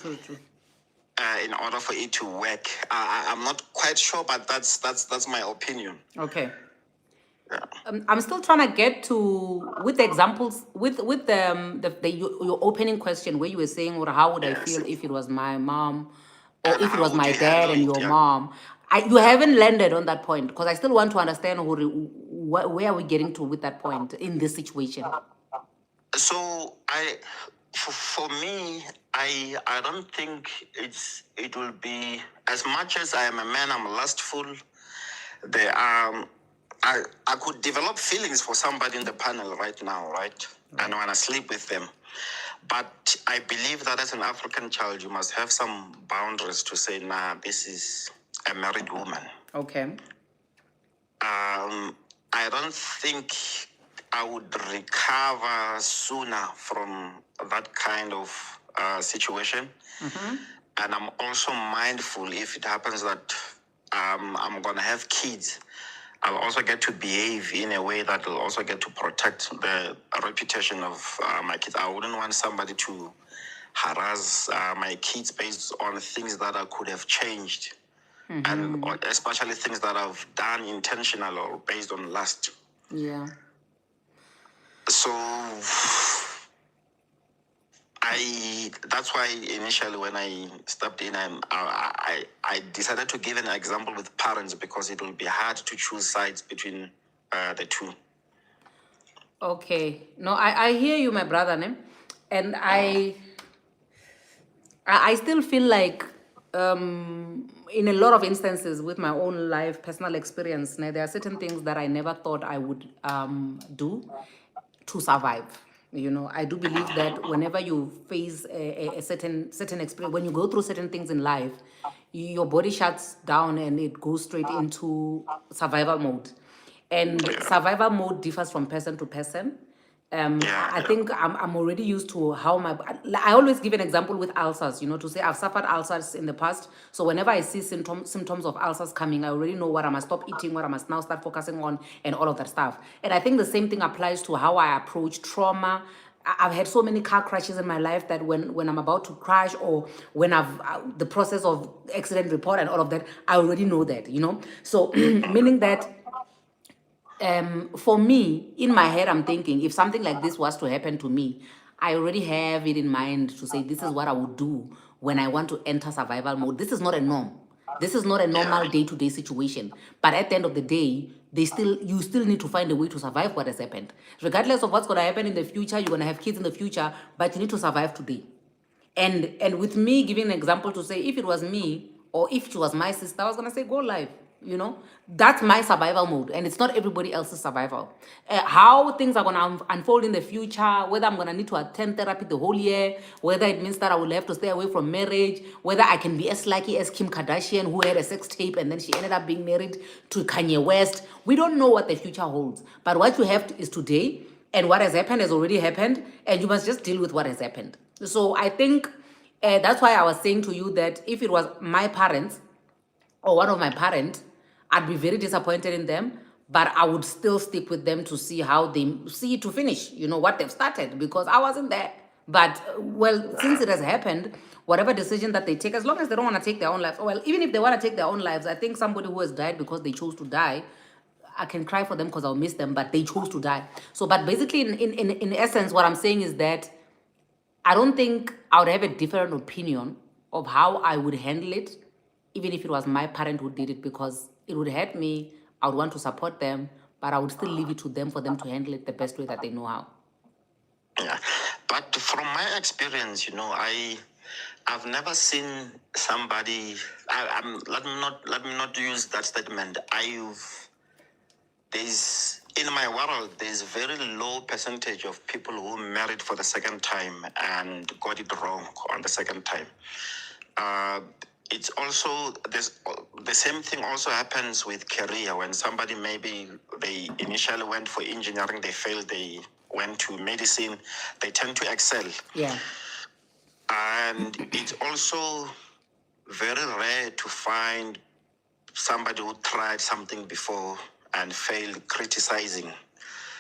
in order for it to work. I'm not quite sure, but that's my opinion. Okay. Yeah. I'm still trying to get to with the examples with your opening question where you were saying, "Or how would I Yes. feel if it was my mom, or And if it how was would my you dad handle and it? your Yeah. mom?" You haven't landed on that point because I still want to understand where are we getting to with that point in this situation. So for me, I don't think it will be as much as I am a man. I'm lustful. There are I could develop feelings for somebody in the panel right now, right? And I want to sleep with them. But I believe that as an African child, you must have some boundaries to say, nah, this is a married woman. Okay. I don't think I would recover sooner from that kind of situation. And I'm also mindful if it happens that I'm going to have kids, I'll also get to behave in a way that will also get to protect the reputation of my kids. I wouldn't want somebody to harass my kids based on things that I could have changed. And especially things that I've done intentional or based on lust. Yeah. So that's why initially when I stepped in, I decided to give an example with parents because it will be hard to choose sides between the two. Okay. No, I hear you, my brother, ne? And I still feel like in a lot of instances with my own life, personal experience, there are certain things that I never thought I would do to survive. You know, I do believe that whenever you face a certain experience, when you go through certain things in life, your body shuts down and it goes straight into survival mode. And survival mode differs from person to person. I think I'm already used to how I always give an example with ulcers, to say I've suffered ulcers in the past. So whenever I see symptoms of ulcers coming, I already know what I must stop eating, what I must now start focusing on, and all of that stuff. And I think the same thing applies to how I approach trauma. I've had so many car crashes in my life that when I'm about to crash or when the process of accident report and all of that, I already know that, So meaning that for me, in my head, I'm thinking if something like this was to happen to me, I already have it in mind to say this is what I would do when I want to enter survival mode. This is not a norm. This is not a normal day-to-day situation. But at the end of the day, you still need to find a way to survive what has happened. Regardless of what's going to happen in the future, you're going to have kids in the future, but you need to survive today. And with me giving an example to say if it was me or if she was my sister, I was gonna say go live. That's my survival mode, and it's not everybody else's survival. How things are gonna unfold in the future, whether I'm gonna need to attend therapy the whole year, whether it means that I will have to stay away from marriage, whether I can be as lucky as Kim Kardashian, who had a sex tape and then she ended up being married to Kanye West. We don't know what the future holds, but what you have is today, and what has happened has already happened, and you must just deal with what has happened. So I think that's why I was saying to you that if it was my parents or one of my parents, I'd be very disappointed in them, but I would still stick with them to see how they see it to finish, what they've started, because I wasn't there. But, since it has happened, whatever decision that they take, as long as they don't want to take their own lives, even if they want to take their own lives, I think somebody who has died because they chose to die, I can cry for them because I'll miss them, but they chose to die. So, but basically, in essence, what I'm saying is that I don't think I would have a different opinion of how I would handle it, even if it was my parent who did it, because it would hurt me. I would want to support them, but I would still leave it to them for them to handle it the best way that they know how. Yeah, but from my experience, I've never seen somebody. Let me not use that statement. In my world, there's very low percentage of people who married for the second time and got it wrong on the second time. It's also the same thing also happens with career. When somebody maybe they initially went for engineering, they failed, they went to medicine, they tend to excel. Yeah. And it's also very rare to find somebody who tried something before and failed, criticizing.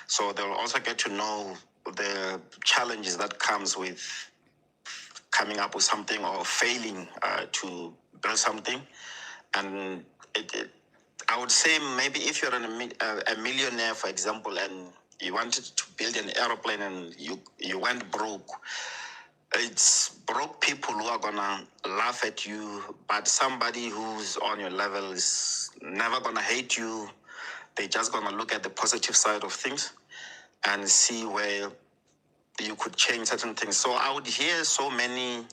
So they'll also get to know the challenges that comes with coming up with something or failing to build something. And I would say maybe if you're a millionaire, for example, and you wanted to build an aeroplane and you went broke, it's broke people who are gonna laugh at you, but somebody who's on your level is never gonna hate you. They're just gonna look at the positive side of things and see where you could change certain things. So I would hear so many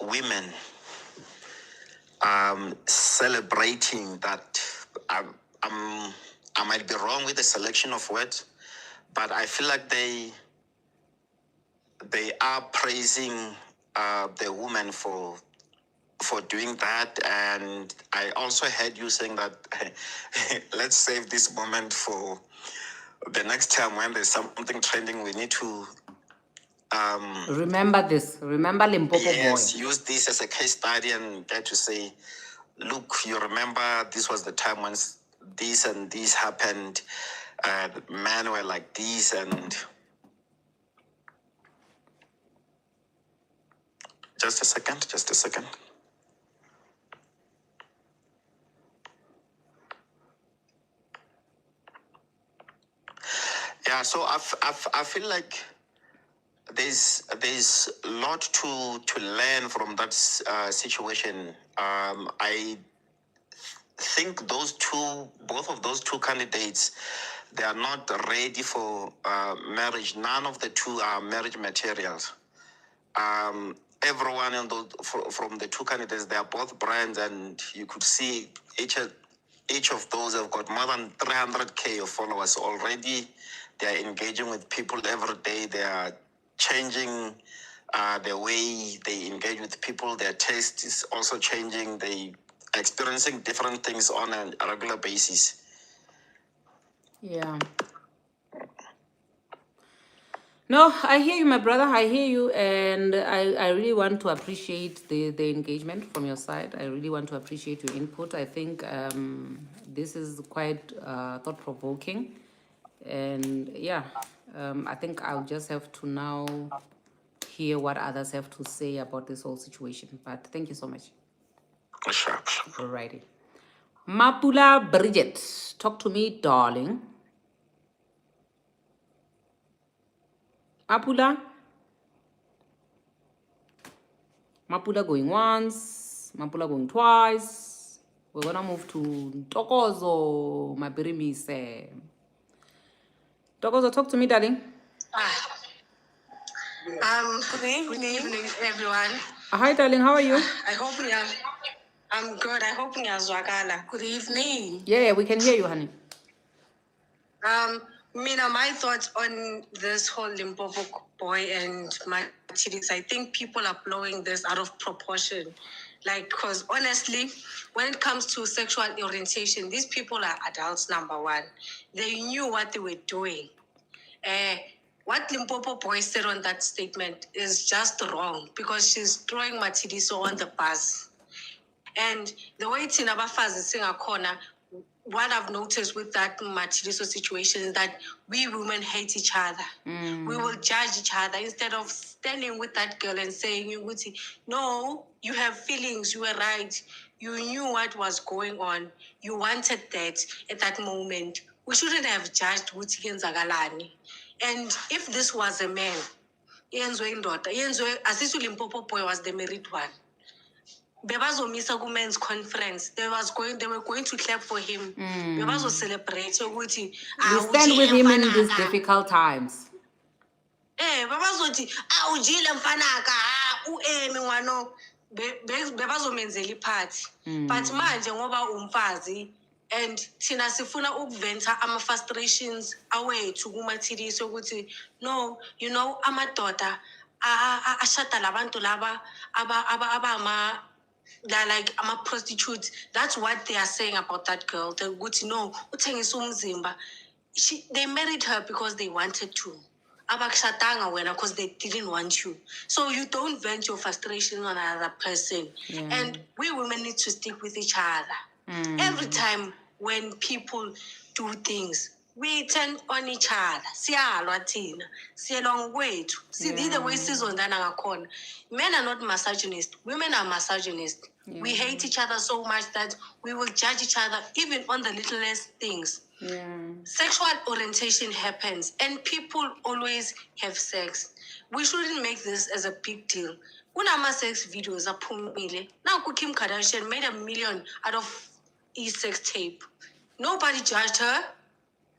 women celebrating that. I might be wrong with the selection of words, but I feel like they are praising the woman for doing that. And I also heard you saying that let's save this moment for the next time when there's something trending. We need to Remember this. Remember Limpopo yes, boy. use this as a case study and get to say, look, you remember this was the time when this and this happened. Men were like this, and just a second. Yeah, so I feel like there's a lot to learn from that situation. I think both of those two candidates, they are not ready for marriage. None of the two are marriage materials. Everyone from the two candidates, they are both brands, and you could see each of those have got more than 300K of followers already. They are engaging with people every day. They are changing the way they engage with people. Their taste is also changing. They are experiencing different things on a regular basis. Yeah. No, I hear you, my brother. I hear you, and I really want to appreciate the engagement from your side. I really want to appreciate your input. I think this is quite thought-provoking, and yeah, I think I'll just have to now hear what others have to say about this whole situation. But thank you so much. Sure. Alrighty. Mapula Bridget, talk to me, darling. Mapula? Mapula going once, Mapula going twice. We're gonna move to Tokozo, Mabirimise. Tokozo, talk to me, darling. Good evening, everyone. Hi, darling, how are you? I hope I'm good. I hope Zwakala. Good evening. Yeah, we can hear you, honey. Mina, my thoughts on this whole Limpopo boy and Matidis, I think people are blowing this out of proportion. Like, because honestly, when it comes to sexual orientation, these people are adults, number one. They knew what they were doing. What Limpopo boy said on that statement is just wrong because she's throwing Matidiso on the bus. And the way Tina Bafazi is saying corner, what I've noticed with that Matidiso situation is that we women hate each other. We will judge each other instead of standing with that girl and saying, no, you have feelings, you were right. You knew what was going on. You wanted that at that moment. We shouldn't have judged Wuti Zagalani. And if this was a man, Asisu Limpopo boy was the married one. Bebazomisa women's conference. They were going to clap for him. Bebazo celebrate. We stand with him in these difficult times. Bebazoti, ujile mfanaka, uemi wano. Bebazomenzeli party. But manje ngoba umfazi, and thina sifuna ukuventa ama frustrations away to kumathidisi ukuthi no, amadoda ashada labantu laba abama like I'm a prostitute. That's what they are saying about that girl. They would know. They married her because they wanted to. abakushatanga wena because they didn't want you. So you don't vent your frustration on another person. And we women need to stick with each other. Every time when people do things, we turn on each other. Siyalwa thina, siyalwa ngokwethu. See, the way sizondana ngakhona. Men are not misogynist. Women are misogynist. We hate each other so much that we will judge each other even on the littlest things. Sexual orientation happens and people always have sex. We shouldn't make this as a big deal. Kunama sex videos aphumile. Now Kim Kardashian made $1 million out of sex tape. Nobody judged her.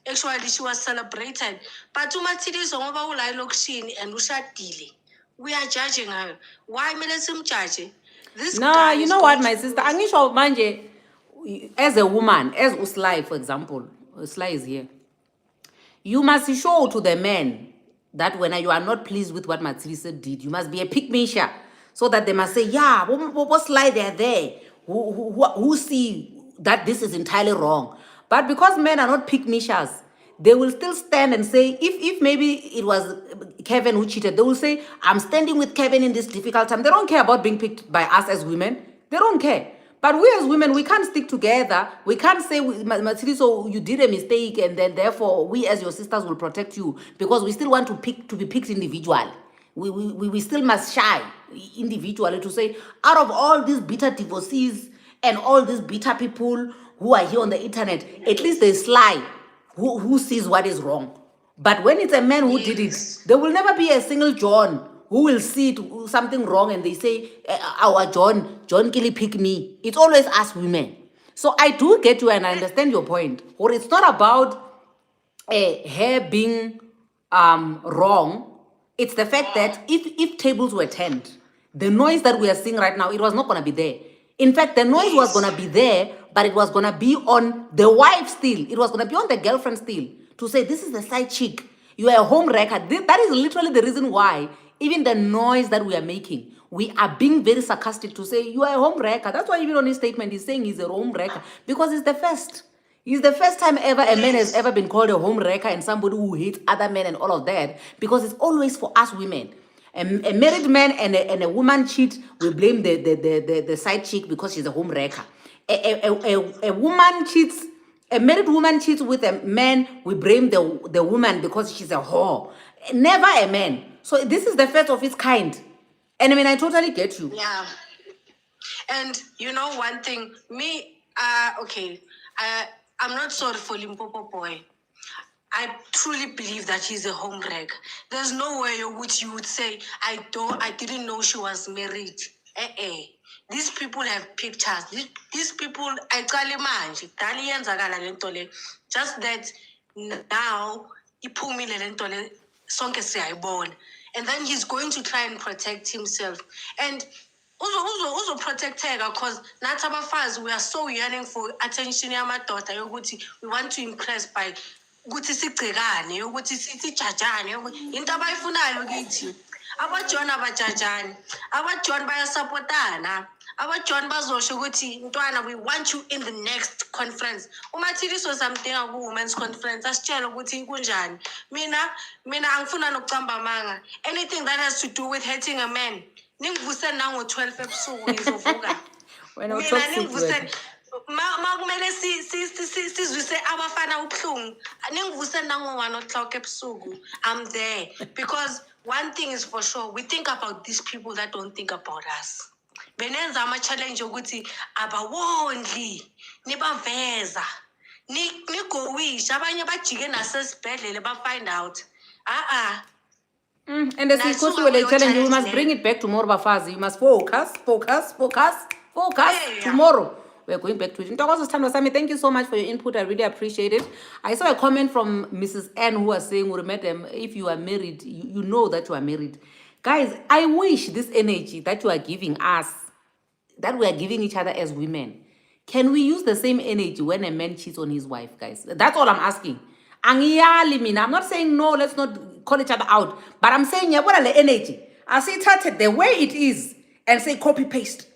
Actually, she was celebrated. But umathiliso ngoba ula elokishini and ushadile. We are judging her. Why mele simjudge? This No, guy you is know what, going my to- sister? Angisho manje, as a woman, as Uslai, for example, Uslai is here. You must show to the men that when you are not pleased with what Matilisa did, you must be a pick-me-sha, so that they must say, yeah, what's lie they're there? Who see that this is entirely wrong? But because men are not pick-me-shas, they will still stand and say, if maybe it was Kevin who cheated, they will say, I'm standing with Kevin in this difficult time. They don't care about being picked by us as women. They don't care. But we as women, we can't stick together. We can't say, so you did a mistake and then therefore we as your sisters will protect you because we still want to be picked individually. We still must shy individually to say, out of all these bitter divorcees and all these bitter people who are here on the internet, at least they sly who sees what is wrong. But when it's a man who did it, there will never be a single John who will see something wrong and they say, our John Kelly pick me. It's always us women. So I do get you and I understand your point. Or it's not about her being wrong. It's the fact that if tables were turned, the noise that we are seeing right now, it was not going to be there. In fact, the noise was going to be there, but it was going to be on the wife still. It was going to be on the girlfriend still. To say, this is the side chick. You are a home wrecker. That is literally the reason why, even the noise that we are making, we are being very sarcastic to say, you are a home wrecker. That's why even on his statement, he's saying he's a home wrecker. Because it's the first. It's the first time ever a man has ever been called a home wrecker and somebody who hates other men and all of that. Because it's always for us women. A married man and a woman cheat, we blame the side chick because she's a home wrecker. A woman cheats, a married woman cheats with a man, we blame the woman because she's a whore. Never a man. So this is the first of its kind. And I mean, I totally get you. Yeah. And you know one thing, I'm not sorry for Limpopo boy. I truly believe that he's a home wreck. There's no way which you would say, I didn't know she was married. These people have pictures. These people, just that now, and then he's going to try and protect himself. And also protect her because nathi abafazi we are so yearning for attention yamadoda yokuthi we want to impress by ukuthi sigcekane yokuthi sithi jajane into abayifunayo kithi abaJohn abajajane abaJohn bayasupportana abaJohn bazosho ukuthi ntwana we want you in the next conference umathiliso samdinga ku women's conference asitshela ukuthi kunjani mina angifuna nokucamba amanga anything that has to do with hating a man ningivuse nango 12 ebusuku ngizovuka Wena mina utoxic ningivuse wena. makumele sizwise abafana ubuhlungu ningivuse nango 1 o'clock ebusuku I'm there because one thing is for sure we think about these people that don't think about us benenza ama-challenge ukuthi abawondli nibaveza nigowisha abanye bajike nasesibhedlele ba-find out And as we go through the challenge, we must bring it back tomorrow, Bafazi. You must focus. Yeah. Tomorrow, we're going back to it. Ntokozo Sithandwa Sami, thank you so much for your input. I really appreciate it. I saw a comment from Mrs. N who was saying, madam, if you are married, you know that you are married. Guys, I wish this energy that you are giving us, that we are giving each other as women, can we use the same energy when a man cheats on his wife, guys? That's all I'm asking. Angiyali mina. I'm not saying no, let's not call each other out. But I'm saying, yeah, what are the energy? I say, touch it the way it is and say copy paste.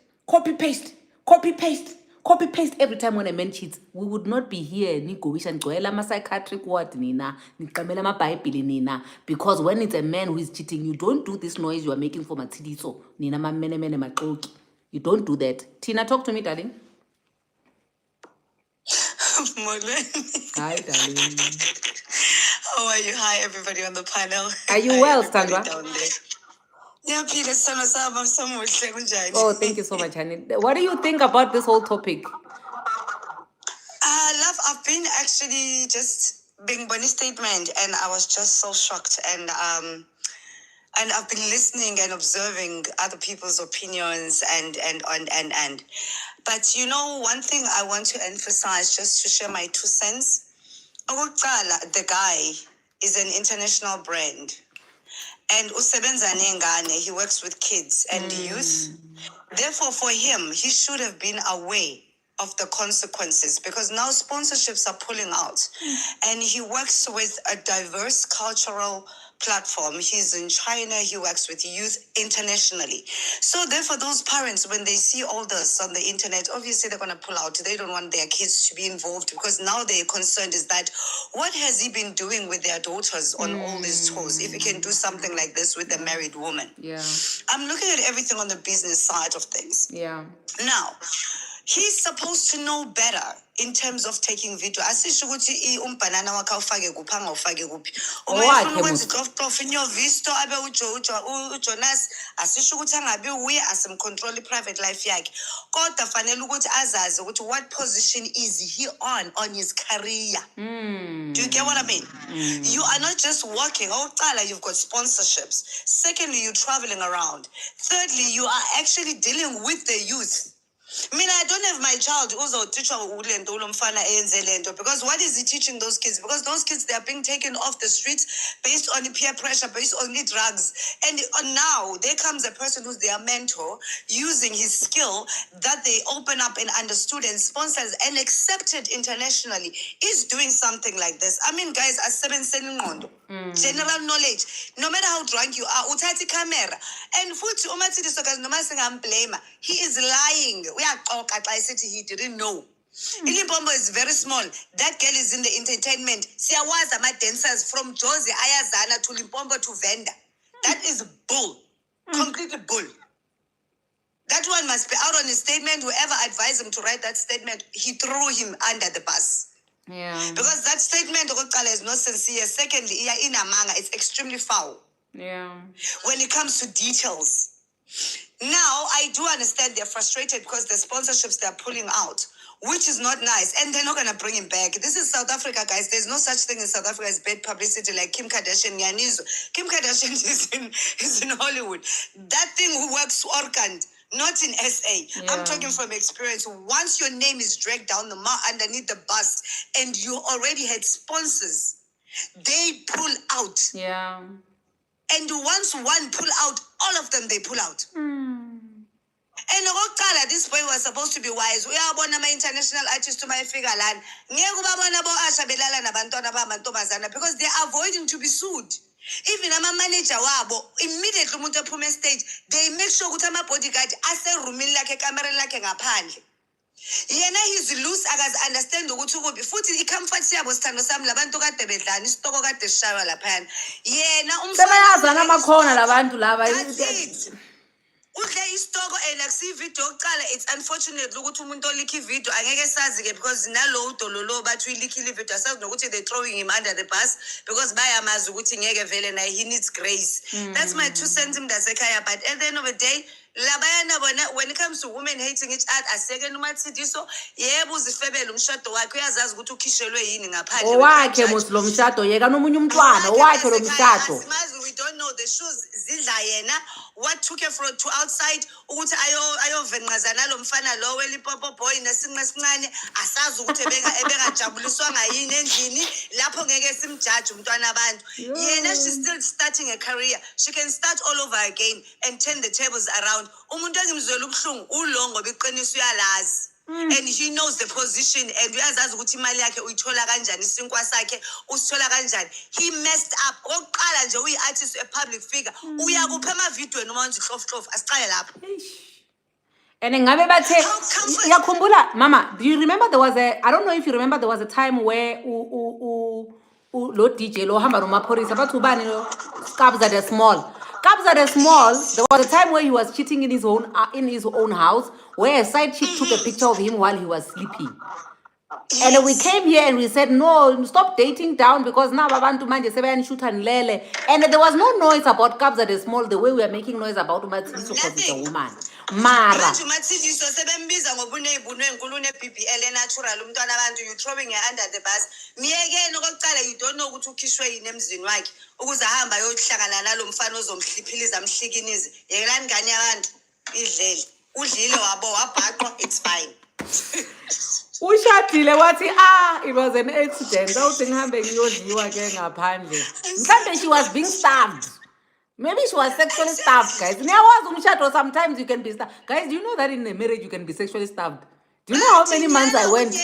copy paste every time when a man cheats, we would not be here nigoisha ngcwele ama-psychiatric ward nina niqamela amabhayibhile nina, because when it's a man who is cheating, you don't do this noise you are making for matshidiso nina mamenemene maxoki. You don't do that. Tina, talk to me, darling. Molweni. Hi, darling. How are you? Hi, everybody on the panel. Are you Hi, well, everybody Sandra? down there. Ngiyaphila sithando sami, samuhle kunjani? Oh, thank you so much, honey. What do you think about this whole topic? Love, I've been actually just being Bonnie statement, and I was just so shocked. And I've been listening and observing other people's opinions and. But you know, one thing I want to emphasize, just to share my 2 cents. Okokuqala, the guy is an international brand. And usebenza nengane, he works with kids and youth. Therefore, for him, he should have been aware of the consequences, because now sponsorships are pulling out. And he works with a diverse cultural platform. He's in China, he works with youth internationally. So therefore, those parents, when they see all this on the internet, obviously they're going to pull out. They don't want their kids to be involved, because now they're concerned is that what has he been doing with their daughters on all these tours, if he can do something like this with a married woman. Yeah. I'm looking at everything on the business side of things. Yeah. Now, he's supposed to know better in terms of taking video. Asisho ukuthi umbanana wakhe awufake kuphi angawufake kuphi. Uma Owakhe efuna ukwenza mos- ixofoxofo inyovisto abe uJonas asisho ukuthi angabi uye asimcontrol i-private life yakhe. Kodwa fanele ukuthi azazi ukuthi what position is he on his career. Do you get what I mean? You are not just working. Okokuqala, you've got sponsorships. Secondly, you're traveling around. Thirdly, you are actually dealing with the youth. I mean, I don't have my child also teacher because what is he teaching those kids? Because those kids, they are being taken off the streets based on peer pressure, based on the drugs. And now there comes a person who's their mentor using his skill that they open up and understood and sponsors and accepted internationally is doing something like this. I mean, guys, as general knowledge, no matter how drunk you are, uthathi camera. And futhi umathidi sokazi noma singamblame, he is lying. Uyaxoxa xa esithi he didn't know. Ilipombo is very small. That girl is in the entertainment. Siyawazi ama-dancers from Jozi ayazana to Limpopo to Venda. That is bull. Completely bull. That one must be out on his statement. Whoever advised him to write that statement, he threw him under the bus. Yeah. Because that statement is not sincere. Secondly, in a manga, it's extremely foul. Yeah. When it comes to details. Now, I do understand they're frustrated because the sponsorships they're pulling out, which is not nice. And they're not going to bring him back. This is South Africa, guys. There's no such thing in South Africa as bad publicity like Kim Kardashian. Kim Kardashian is in Hollywood. That thing who works Orkand, not in SA. Yeah. I'm talking from experience. Once your name is dragged down the underneath the bus and you already had sponsors, they pull out. Yeah. And once one pull out, all of them, they pull out. And okokuqala, this boy was supposed to be wise. Uyabona ama-international artists mayefika lana. Ngeke ubabona bo-Asha belala nabantwana bamantombazana because they're avoiding to be sued. Even ama-manager wabo, immediately umuntu ephuma stage, they make sure ukuthi ama-bodyguard aserumini lakhe, ekamereni lakhe ngaphandle. Yena he's loose, akazi understand ukuthi kuphi. Futhi i-comfort yabo sithando sami labantu kade bedlana, isitoko kade sishaywa laphana. Yena Sebayazana amakhona labantu laba. That's it. Udle isitoko and akusiyi-video yokuqala. It's unfortunate ukuthi umuntu olikha ivideo angeke sazi-ke because nalo udololo bathi uyilikhile ivideo asazi nokuthi they're throwing him under the bus because bayamazi ukuthi ngeke vele naye he needs grace. That's my 2 cents mntasekhaya. But at the end of the day, labayana bona when it comes to women hating each other, asekeni uMatsidiso yebo uzifebele umshado wakhe uyazazi ukuthi ukhishelwe yini ngaphandle. Owakhe mos lo mshado yeka nomunye umntwana owakhe lo mshado. We don't know the shoes zidla yena. What took her to outside ukuthi ayovenqazana lo mfana lo weLimpopo boy nesinqe esincane asazi ukuthi ebengajabuliswanga yini endlini lapho ngeke simjudge umntwana abantu. Yena she's still starting a career. She can start all over again and turn the tables around. Umuntu engimzwela ubuhlungu ulo ngoba iqiniso uyalazi. And he knows the position and uyazazi ukuthi imali yakhe uyithola kanjani, isinkwa sakhe usithola kanjani. He messed up. Oqala nje uyi-artist, a public figure. Uyakupha ama-video noma wenza ihlofuhlofu, asiqale lapho. And ngabe bathe How comfort- yakhumbula mama, do you remember there was I don't know if you remember there was a time where lo DJ lo hamba nomapholisa bathi ubani lo Kabza the Small. Kabza the Small, there was a time where he was cheating in his own house, where a side chick took a picture of him while he was sleeping. And we came here and we said, no, stop dating down because now abantu manje sebayanishuta nilele. And there was no noise about Kabza the Small the way we are making noise about Umatsiso because it's a woman. Mara. Manje uMatsidiso sebembiza ngoba uneyibhunu enkulu une-BBL natural umntwana abantu you throwing her under the bus. Miyekeni okokuqala you don't know ukuthi ukhishwe yini emzini wakhe ukuze ahamba ayohlangana nalo mfana ozomhliphiliza amhlikinize. Yekelani ngane yabantu idlele. Udlile wabo wabhaqwa it's fine. Ushadile wathi it was an accident. Awuthi ngihambe ngiyodliwa ke ngaphandle. Mhlambe she was being starved. Maybe she was sexually starved, guys. Niyawazi umshado sometimes you can be starved. Guys, do you know that in a marriage you can be sexually starved? Do you know how many months I went?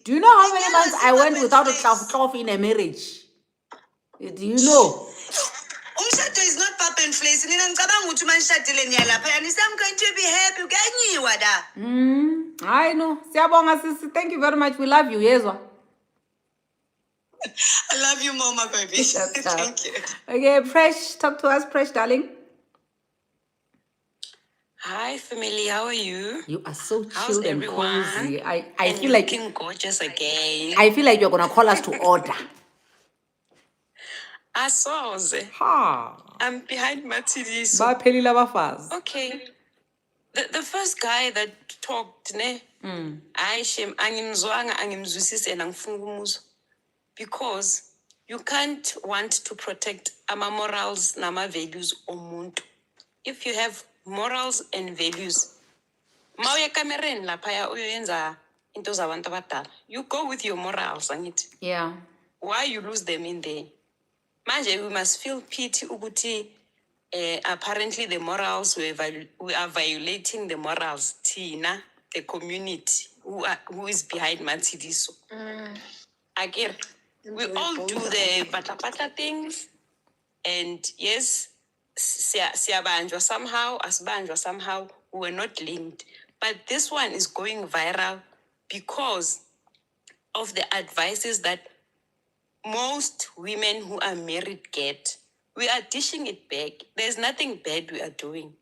Do you know how many months I went without a cloth in a marriage? Do you know? Umshado is not pap and place. Nina ngicabanga ukuthi uma nishadile niyalapha yani I'm going to be happy ukanyiwa da. I know. Siyabonga sisi. Thank you very much. We love you. Yezwa. I love you, Mama, baby. Thank you. Okay, Presh, talk to us, Presh, darling. Hi, family. How are you? You are so How's chilled and everyone? cozy. I And feel you're like looking gorgeous again. I feel like you're gonna call us to order. I saw. Ha. I'm behind Matsidiso. Baphelile abafazi. Okay. The first guy that talked, ne? I shame angimzwanga angimzwisise nangifuna ukumuzwa. Because you can't want to protect ama morals nama values omuntu. If you have morals and values, mawuya kamereni lapha uyenza into zabantu abadala. You go with your morals, angithi. Yeah. Why you lose them in there? Manje, we must feel pity ukuthi apparently the morals we are violating the morals tina the community who is behind Matsidiso. Again, we all do the pata things, and yes, siyabanjwa somehow, asibanjwa somehow, we were not linked. But this one is going viral because of the advices that most women who are married get. We are dishing it back. There's nothing bad we are doing.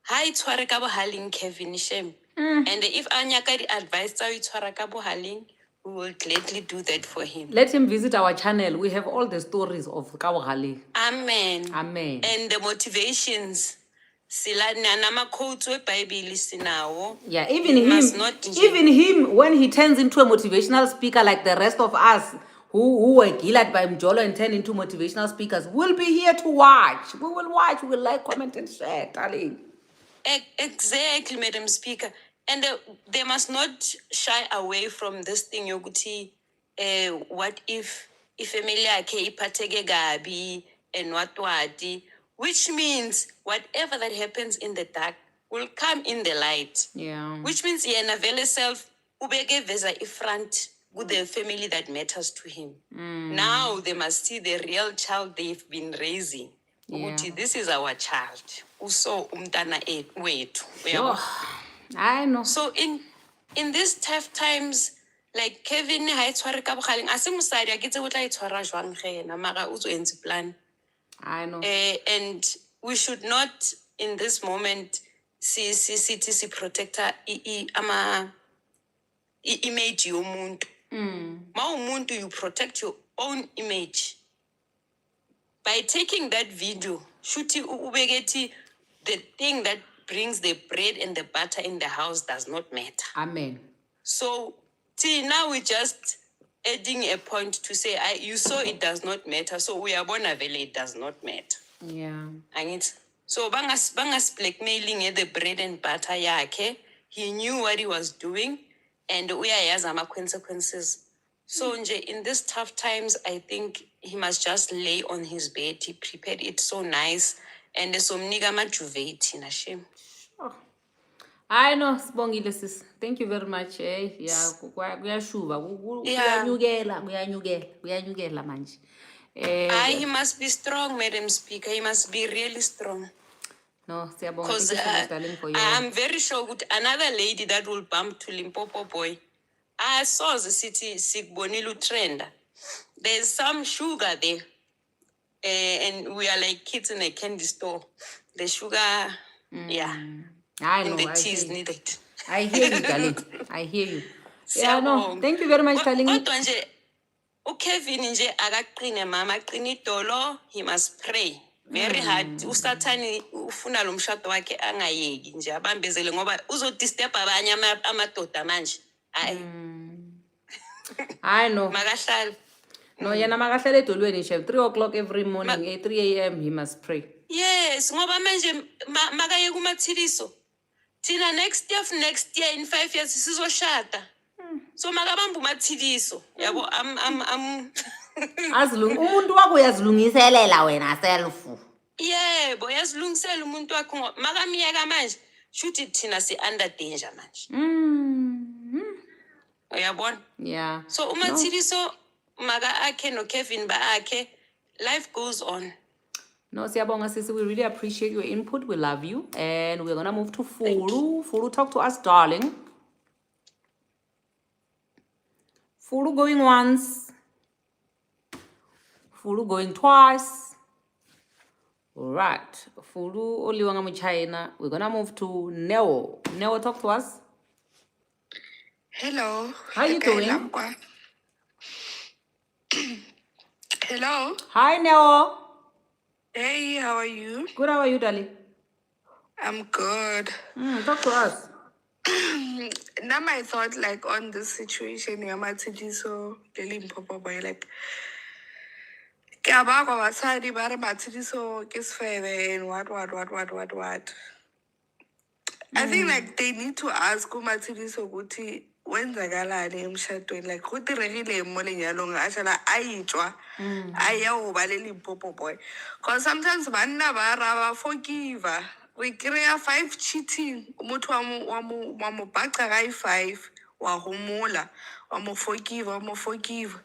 Hi, tshware ka bohaling, Kevin Shem. And if Anyaka advised you tshware ka bohaling, we will gladly do that for him. Let him visit our channel. We have all the stories of Kawahali. Amen. Amen. And the motivations. Sila nama quotes we Bible sinawo. Yeah, We even must not even him, when he turns into a motivational speaker like the rest of us, who were gilled by Mjolo and turned into motivational speakers, we'll be here to watch. We will watch, we will like, comment, and share, darling. Exactly, Madam Speaker. And they must not shy away from this thing, Yoguti. What if family yakhe iphatheke gabi and what, which means whatever that happens in the dark will come in the light. Yeah. Which means yena vele self ubeke veza ifront with the family that matters to him. Now they must see the real child they've been raising. Ukuthi this is our child. Uso umntana wethu. Uyabo? I know. So in these tough times, like Kevin ha itshware ka bogaleng ase mosadi a kitse o tla itshwara jwang ge na mara o tso entse plan. I know. And we should not in this moment see protector image yomuntu. Ma umuntu you protect your own image. By taking that video, shooting ubegeti, the thing that brings the bread and the butter in the house does not matter. Amen. So, now we just adding a point to say, you saw it does not matter. So we are born avele, it does not matter. Yeah. And it's so bangas blackmailing the bread and butter yake. He knew what he was doing, and we are yazama consequences. So in these tough times, I think he must just lay on his bed. He prepared it so nice, and so mniga majuvate in a shame. I know, Sibongile sis. Thank you very much. Yeah, kuyashuba. Kuyanyukela manje. He must be strong, Madam Speaker. He must be really strong. No, siyabonga. Because Thank you so much, darling, for your. I'm very sure that another lady that will bump to Limpopo boy, I saw the city Sigbonilu trend. There's some sugar there. And we are like kids in a candy store. The sugar, yeah, I and know, the I tea hear is you. needed. I hear you, darling. I hear you. Yeah, no. Siyabonga. Thank you very much, darling. Kodwa nje uKevin nje akaqine mama aqine idolo, he must pray very hard. Usathani ufuna lo mshado wakhe angayeki nje abambezele ngoba uzodisturb abanye amadoda manje. Hayi I know. makahlali. No, yena makahlele edolweni chef. 3 o'clock every morning, 3 a.m. he must pray. Yes, ngoba manje makayeka umathiliso. Tina next year in 5 years sizoshada. So makabamba umathiliso. Yabo I'm Umuntu wakho uyazilungiselela wena self. yebo yazilungisela umuntu wakho makamiyeka manje shuthi thina si under danger manje. Uyabona? Yeah. So umathiliso maka akhe no Kevin ba akhe, life goes on. No, siyabonga sisi, we really appreciate your input. We love you. And we're going to move to Fulu. Fulu, talk to us, darling. Fulu going once. Fulu going twice. All right. Fulu, Oliwanga Muchaina. We're going to move to Neo. Neo, talk to us. Hello. How you doing? Hello. Hi, Neo. Hey, how are you? Good, how are you, darling? I'm good. Talk to us. Now my thought like on this situation, Mathidiso, Limpopo boy, like Kabako Wasadi Bara Mathidiso, Kisfebe, and what. I think like they need to ask Mathidiso Guti when the gala name Shatwin, like Guti Regile Molinyalong, Ashala Aichwa, Aya Limpopo boy. Because sometimes Manna Bara forgiver. We create 5 cheating. Umutu wamu baka gai 5. Wa humula. Wamu forgive.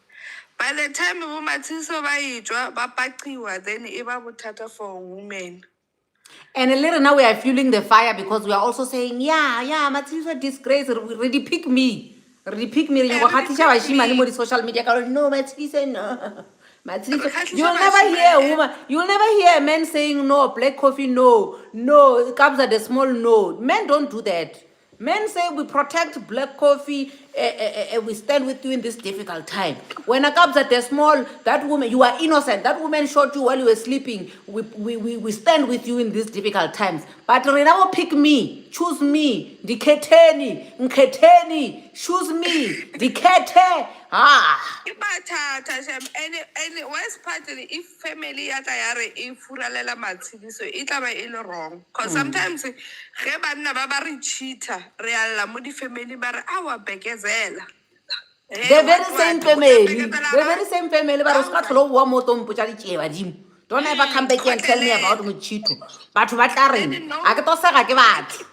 By the time we matiso ba ijwa ba pakiwa, then iba butata for a woman. And a little now we are fueling the fire because we are also saying, yeah, Matilda disgrace, already pick me. Already pick me. You will social media. No, Matilda, no. Matilda, you'll never hear a woman, you'll never hear a man saying no, black coffee, no, comes at a small no. Men don't do that. Men say we protect black coffee, we stand with you in this difficult time. When a comes at the small, that woman, you are innocent. That woman shot you while you were sleeping. We stand with you in these difficult times. But now pick me, choose me, nketeni, choose me, dikete. And worst part if family yaka if furalela mathidiso it will wrong. Because sometimes Rebanna Babari cheater, real modi family bar our begazela. The very same family, but Oscar one more to Puchari. Don't ever come back here and tell me about Muchito. But what are you? I got to say,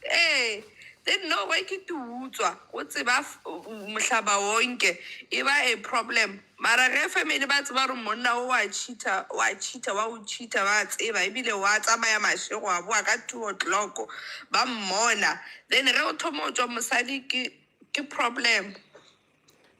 Eh, then no way to Utswa. What's about Mushaba Woinke? If a problem. Mara family bats barumona, why cheater, what's if I be the what's am I show at 2 o'clock. Bamona. Then Rotomo Musadi problem.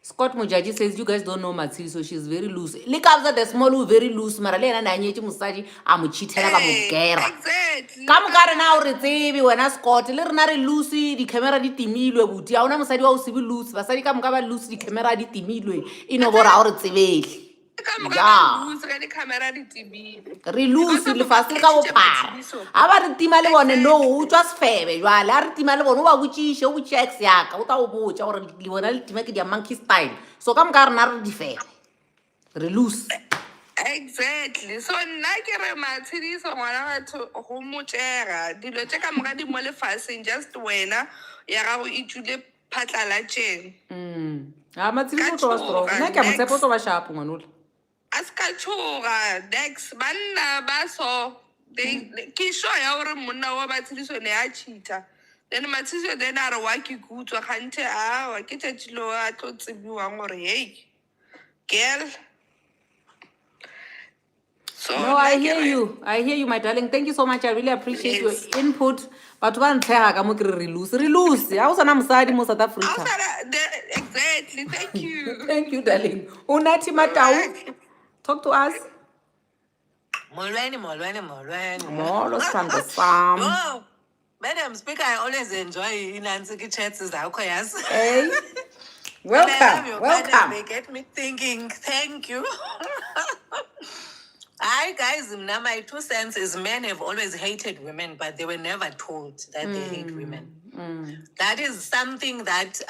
Scott Mujaji says you guys don't know Matsili, so she's very loose. Look after the small who very loose. Maralena Nanyechi Musaji, I'm cheating about Mugera. Exactly. Come now, receive when I Scott, little Lucy, the camera di Timilo, Butiana Musadi was civil loose, Vasari come loose the camera di Timilo in over our civil. Yeah. Reluce le fase ka bophara aba re tima le bone no o tswa sefebe jwale a re tima le bone o ba botsishe o botsex yaka o tla o botsa gore le bona le tima ke dia monkey style so ka mka rena re di febe reluce Exactly. So like Mathidiso ngwana batho go motsega dilo tse ka moka di mo le fase just wena ya ga go itule phatlalatšeng. Matsili o tlo strong nna ke mo tsepo tlo ba sharp ngwanola Askachuga next banna baso they kisho ya ore monna wa Mathidiso ne a cheater. Then Mathidiso then are wa ke kutswa khante wa ke tshilo a tlo tsibiwa gore hey girl. So No, I like, hear you. I hear you, my darling. Thank you so much. I really appreciate your Yes. input. But one ka mo ke re re lose. Re lose. Ha o sana mosadi mo South Africa. Outside exactly. Thank you. Thank you, darling. Unathi Matau. Talk to us. Molweni. Molo sithando sam. Yo, Madam Speaker, I always enjoy Nancy chats zakho yazi. Hey. When I have Welcome. your Welcome. panel, they get me thinking. Thank you. Hi guys, now my 2 cents is men have always hated women, but they were never told that they hate women. That is something that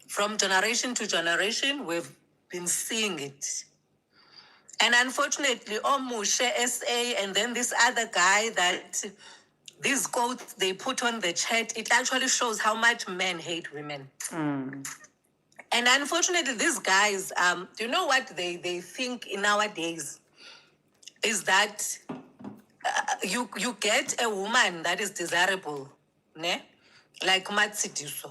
from generation to generation we've been seeing it. And unfortunately, Omushe SA and then this other guy that these quotes they put on the chat, it actually shows how much men hate women. And unfortunately, these guys, do you know what they think in nowadays? Is that you get a woman that is desirable, ne? Like Matsidiso.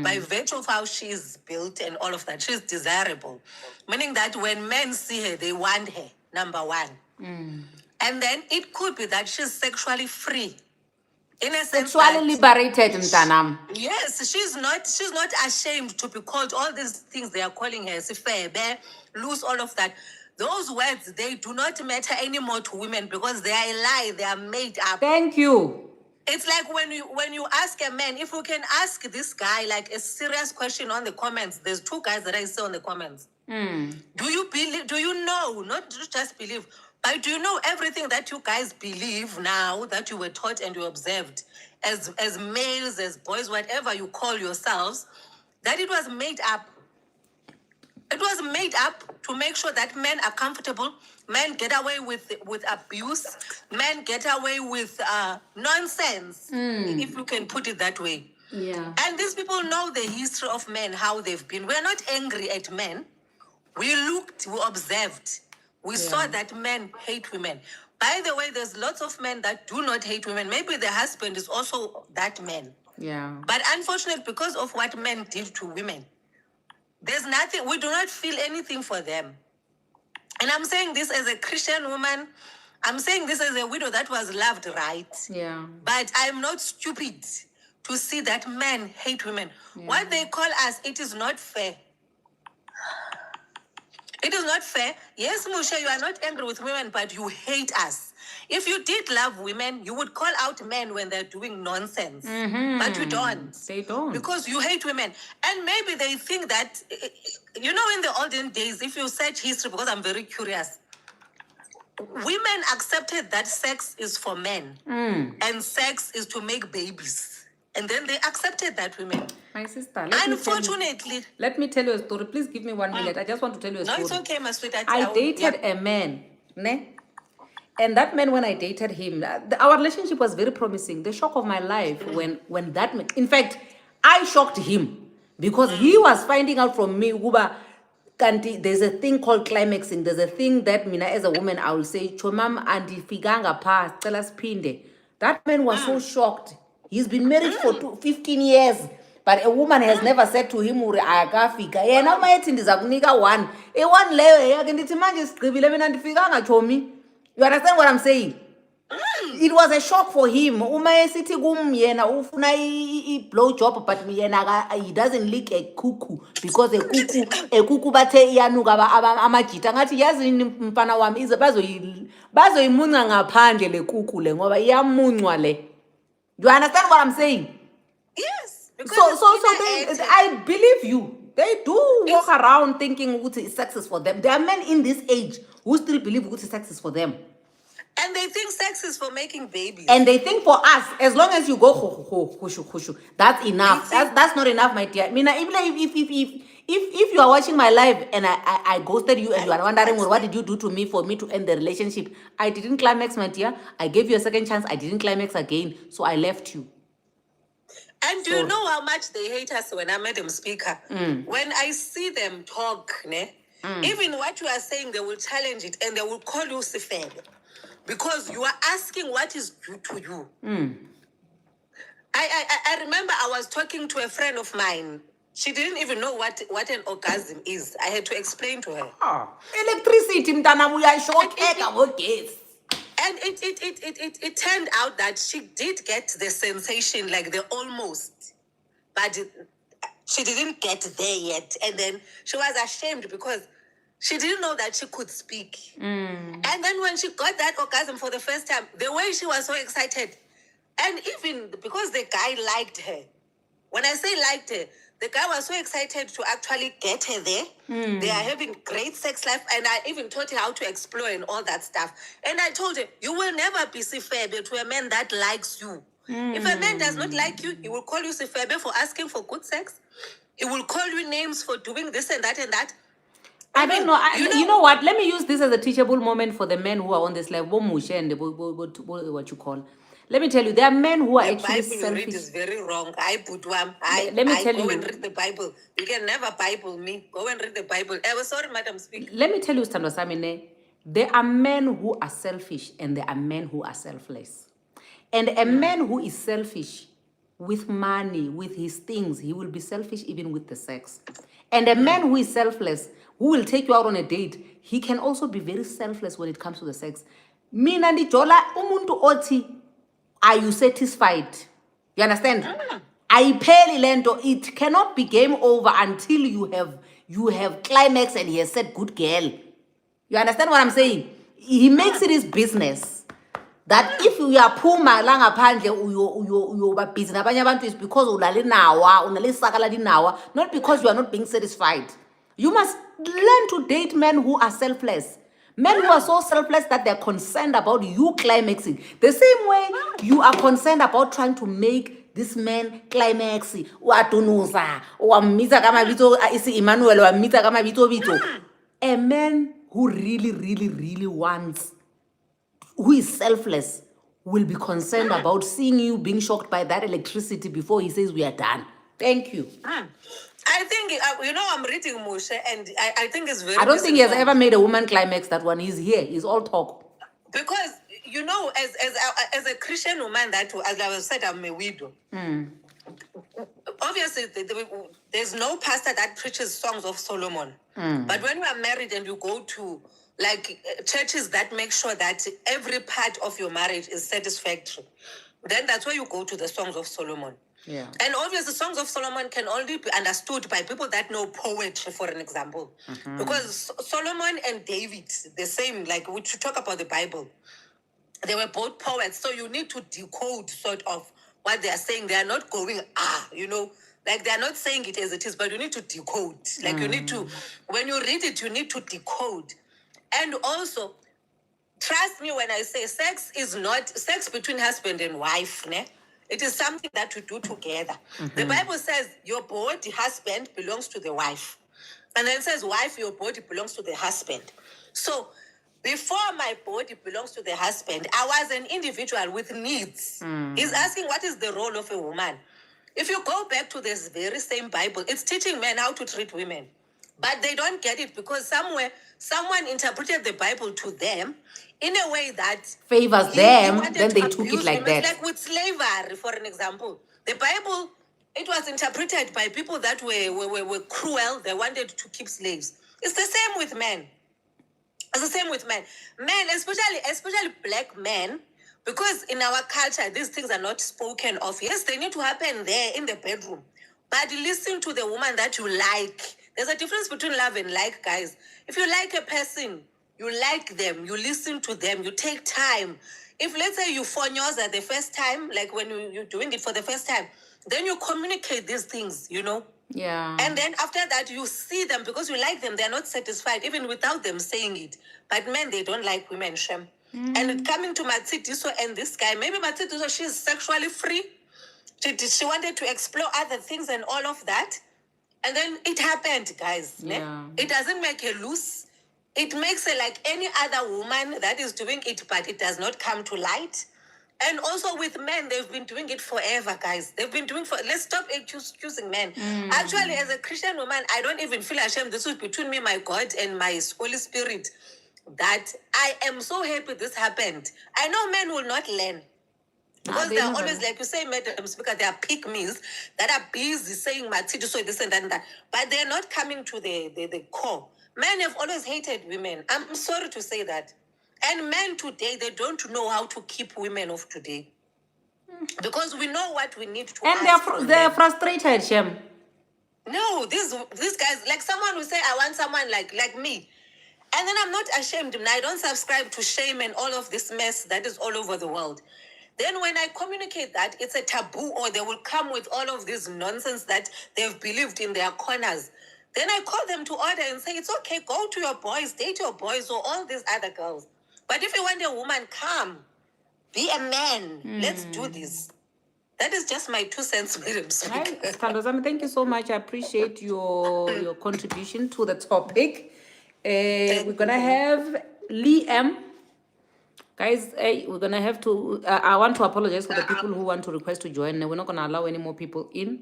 By virtue of how she is built and all of that, she's desirable. Meaning that when men see her, they want her, number one. And then it could be that she's sexually free. In a sense Sexually that, liberated, mtanam. yes, she's not ashamed to be called all these things they are calling her, sifebe, lose all of that. Those words, they do not matter anymore to women because they are a lie, they are made up. Thank you. It's like when you ask a man, if you can ask this guy like a serious question on the comments, there's 2 guys that I see on the comments. Do you believe, do you know, not just believe, but do you know everything that you guys believe now that you were taught and you observed as males, as boys, whatever you call yourselves, that it was made up. It was made up to make sure that men are comfortable, men get away with abuse, men get away with nonsense, if you can put it that way. Yeah. And these people know the history of men, how they've been. We're not angry at men. We looked, we observed. We saw that men hate women. By the way, there's lots of men that do not hate women. Maybe the husband is also that man. Yeah. But unfortunately, because of what men did to women, there's nothing, we do not feel anything for them. And I'm saying this as a Christian woman. I'm saying this as a widow that was loved right. Yeah. But I'm not stupid to see that men hate women. What they call us, it is not fair. It is not fair. Yes, Musha, you are not angry with women, but you hate us. If you did love women, you would call out men when they're doing nonsense. But you don't. They don't. Because you hate women. And maybe they think that, you know, in the olden days, if you search history, because I'm very curious, women accepted that sex is for men and sex is to make babies. And then they accepted that women. My sister, Unfortunately, let me tell you a story. Please give me 1 minute. I just want to tell you a no, story. it's okay, my sweetheart. I will- dated a man, ne? And that man, when I dated him, our relationship was very promising. The shock of my life when that man, in fact, I shocked him because he was finding out from me, Uba, kanti, there's a thing called climaxing. There's a thing that mina as a woman, I will say, Chomam andi figanga pa, tell us pinde. That man was so shocked. He's been married for 15 years. But a woman has never said to him, Uri akafika. Yena mayethi ndiza kunika 1. E1 leyo yake ndithi manje sigqibile mina ndifikanga chomi. You understand what I'm saying? It was a shock for him. Uma esithi kum yena ufuna I blow job, but yena he doesn't lick a cuckoo because a cuckoo bathe iyanuka amajita ngathi yazi mfana wami ize bazoyimunca ngaphandle le cuckoo le ngoba iyamuncwa le. You understand what I'm saying? yes. because So it's they, I believe you. They do walk around thinking sex is for them. There are men in this age who still believe sex is for them. And they think sex is for making babies. And they think for us, as long as you go hushu, that's enough. That's not enough, my dear. I mean, even if you are watching my live and I ghosted you and you are wondering, well, what did you do to me for me to end the relationship? I didn't climax, my dear. I gave you a second chance. I didn't climax again, so I left you. And do you know how much they hate us when I made them speaker? When I see them talk, ne, even what you are saying, they will challenge it and they will call you Sifed. Because you are asking what is due to you. I remember I was talking to a friend of mine She didn't even know what an orgasm is. I had to explain to her. Electricity, mntana uyashokeka ngogesi. And it turned out that she did get the sensation, like the almost, but she didn't get there yet. And then she was ashamed because she didn't know that she could speak. And then when she got that orgasm for the first time, the way she was so excited, and even because the guy liked her. When I say liked her, the guy was so excited to actually get her there. They are having great sex life, and I even taught her how to explore and all that stuff. And I told her, you will never be Sifebe to a man that likes you. If a man does not like you, he will call you Sifebe for asking for good sex. He will call you names for doing this and that and that. I don't know. You know what? Let me use this as a teachable moment for the men who are on this level. What you call? Let me tell you, there are men who are The actually Bible you read selfish. is very wrong. I put one. Let me tell go you. and read the Bible. You can never Bible me. Go and read the Bible. I was sorry, Madam Speaker. Let me tell you, Sandra Samine, there are men who are selfish and there are men who are selfless. And a man who is selfish with money, with his things, he will be selfish even with the sex. And a man who is selfless, who will take you out on a date, he can also be very selfless when it comes to the sex. Mina ndijola umuntu othi, are you satisfied? You understand? Ayipheli lento. It cannot be game over until you have climax and he has said good girl. You understand what I'm saying? He makes it his business. That if you are phuma la ngaphandle uyoba busy nabanye abantu is because ulale nawa, unalesakala dinawa, not because you are not being satisfied. You must learn to date men who are selfless. Men who are so selfless that they're concerned about you climaxing. The same way you are concerned about trying to make this man climax. Watunuza, wamita kama vito isi Emmanuel, wamita kama vito vito. A man who really wants, who is selfless, will be concerned about seeing you being shocked by that electricity before he says we are done. Thank you. I think, I'm reading Moshe, and I think it's very I don't think he has misinformed. ever made a woman climax that one. He's here. He's all talk. Because, as a Christian woman, that, as I was said, I'm a widow. Obviously, there's no pastor that preaches songs of Solomon. But when you are married and you go to churches that make sure that every part of your marriage is satisfactory, then that's where you go to the songs of Solomon. Yeah. And obviously, songs of Solomon can only be understood by people that know poetry, for an example. Because Solomon and David, the same, like we talk about the Bible, they were both poets. So you need to decode sort of what they are saying. They are not going, like they're not saying it as it is, but you need to decode. Like you need to, when you read it, you need to decode. And also, trust me when I say sex is not sex between husband and wife, ne? It is something that you do together. The Bible says your body, husband, belongs to the wife. And then it says, wife, your body belongs to the husband. So before my body belongs to the husband, I was an individual with needs. He's asking, what is the role of a woman? If you go back to this very same Bible, it's teaching men how to treat women. But they don't get it because someone interpreted the Bible to them in a way that favors he them, wanted then to they took it abuse like women. that. Like with slavery, for an example. The Bible, it was interpreted by people that were cruel. They wanted to keep slaves. It's the same with men. It's the same with men. Men, especially black men, because in our culture, these things are not spoken of. Yes, they need to happen there in the bedroom. But listen to the woman that you like. There's a difference between love and like, guys. If you like a person, you like them, you listen to them, you take time. If, let's say, you fonyoza the first time, like when you're doing it for the first time, then you communicate these things, Yeah. And then after that, you see them because you like them. They're not satisfied, even without them saying it. But men, they don't like women, Shem. And coming to Matsidiso and this guy, maybe Matsidiso, she's sexually free. She wanted to explore other things and all of that. And then it happened, guys. Ne? Yeah. It doesn't make her loose. It makes her like any other woman that is doing it, but it does not come to light. And also with men, they've been doing it forever, guys. They've been doing let's stop choosing men. Actually, as a Christian woman, I don't even feel ashamed. This is between me, my God, and my Holy Spirit. That I am so happy this happened. I know men will not learn. Because they they're never always, know. like you say, Madam Speaker, they are pygmies that are busy saying Matidi, so this and that and that. But they're not coming to the core. Men have always hated women. I'm sorry to say that. And men today, they don't know how to keep women of today. Because we know what we need to And ask from they're them. frustrated, Shem. No, these guys, like someone will say, I want someone like me. And then I'm not ashamed. I don't subscribe to shame and all of this mess that is all over the world. Then when I communicate that, it's a taboo, or they will come with all of this nonsense that they've believed in their corners. Then I call them to order and say, it's okay, go to your boys, date your boys, or all these other girls. But if you want a woman, come. Be a man. Let's do this. That is just my 2 cents, Madam Hi, Speaker. Thandozame, thank you so much. I appreciate your contribution to the topic. We're gonna have Liam. Guys, we're gonna have to. I want to apologize for the people who want to request to join. We're not gonna allow any more people in.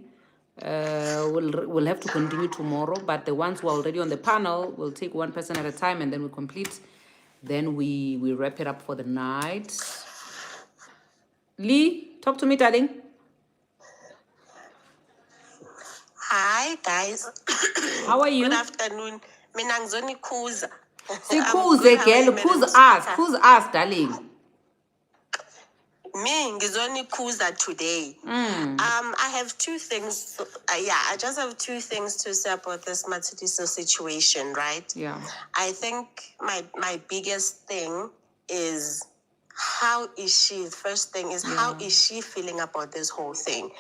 We'll have to continue tomorrow, but the ones who are already on the panel, we'll take one person at a time, and then we complete. Then we wrap it up for the night. Lee, talk to me, darling. Hi guys. How are you? Good afternoon. Mina ngizoni Khuza. Sikhuze, girl. Who's us, darling? Me ngizoni Khuza today. I have 2 things. I just have 2 things to say about this Matshidiso situation, right? Yeah. I think my biggest thing is, how is she? The first thing is, how is she feeling about this whole thing?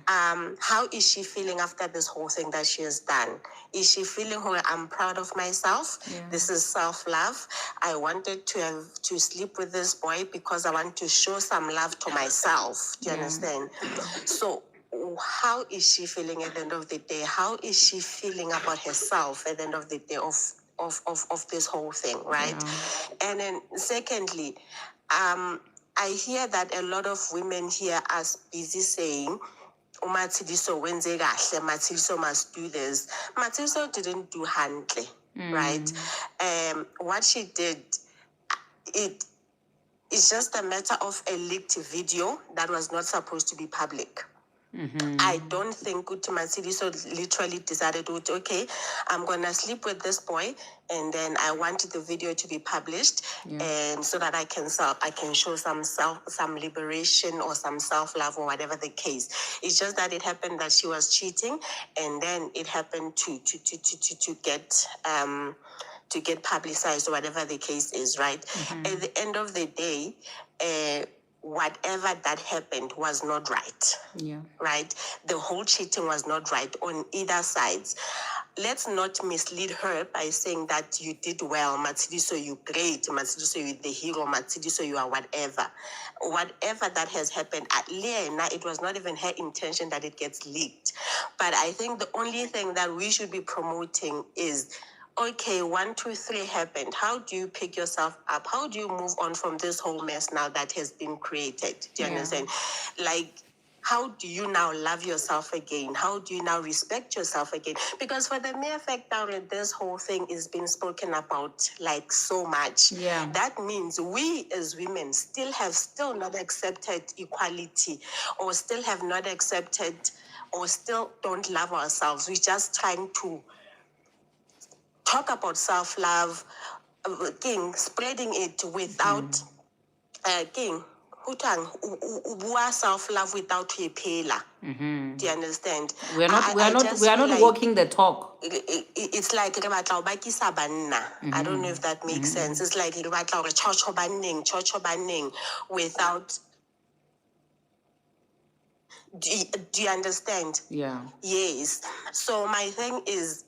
How is she feeling after this whole thing that she has done? Is she feeling, oh, I'm proud of myself? This is self-love. I wanted to sleep with this boy because I want to show some love to myself. Do you understand? So how is she feeling at the end of the day? How is she feeling about herself at the end of the day of this whole thing, right? And then secondly, I hear that a lot of women here are busy saying, Matshidiso wenze kahle, Matshidiso must do this. Matshidiso didn't do handle, right? What she did, it's just a matter of a leaked video that was not supposed to be public. I don't think Matshidiso literally decided, okay, I'm gonna sleep with this boy, and then I wanted the video to be published, and so that I can show some liberation or some self-love or whatever the case. It's just that it happened that she was cheating, and then it happened to get publicized or whatever the case is, right? At the end of the day, whatever that happened was not right. Right? The whole cheating was not right on either sides. Let's not mislead her by saying that you did well, Matshidiso, you great, Matshidiso, you the hero, Matshidiso, you are whatever. Whatever that has happened, at Lena, it was not even her intention that it gets leaked. But I think the only thing that we should be promoting is, okay, 1, 2, 3 happened. How do you pick yourself up? How do you move on from this whole mess now that has been created? Do you understand? Like, how do you now love yourself again? How do you now respect yourself again? Because for the mere fact that this whole thing is being spoken about like so much, that means we as women still not accepted equality, or still have not accepted, or still don't love ourselves. We're just trying to talk about self-love, spreading it without self-love without repela. Do you understand? We are not walking the talk. It's like I don't know if that makes sense. It's like chocho banning without. Do you understand? Yeah. Yes. So my thing is,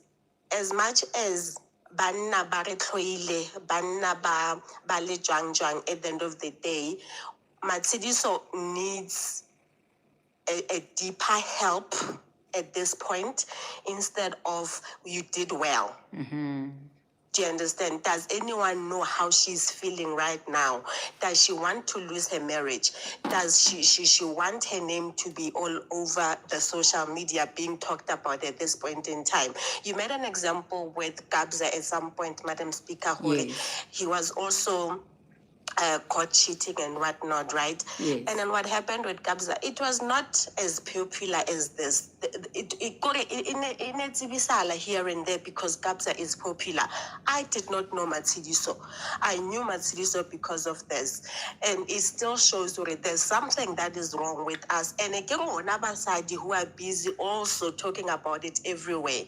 as much as banna ba re tloile, banna ba le jwang, at the end of the day, Matshidiso needs a deeper help at this point, instead of you did well. Do you understand? Does anyone know how she's feeling right now? Does she want to lose her marriage? Does she want her name to be all over the social media being talked about at this point in time? You made an example with Gabza at some point, Madam Speaker. He was also caught cheating and whatnot, right? Yes. And then what happened with Kabza, it was not as popular as this. It got in a here and there because Kabza is popular. I did not know Matsidiso. I knew Matsidiso because of this. And it still shows that there's something that is wrong with us. And again, Nabasadi who are busy also talking about it everywhere.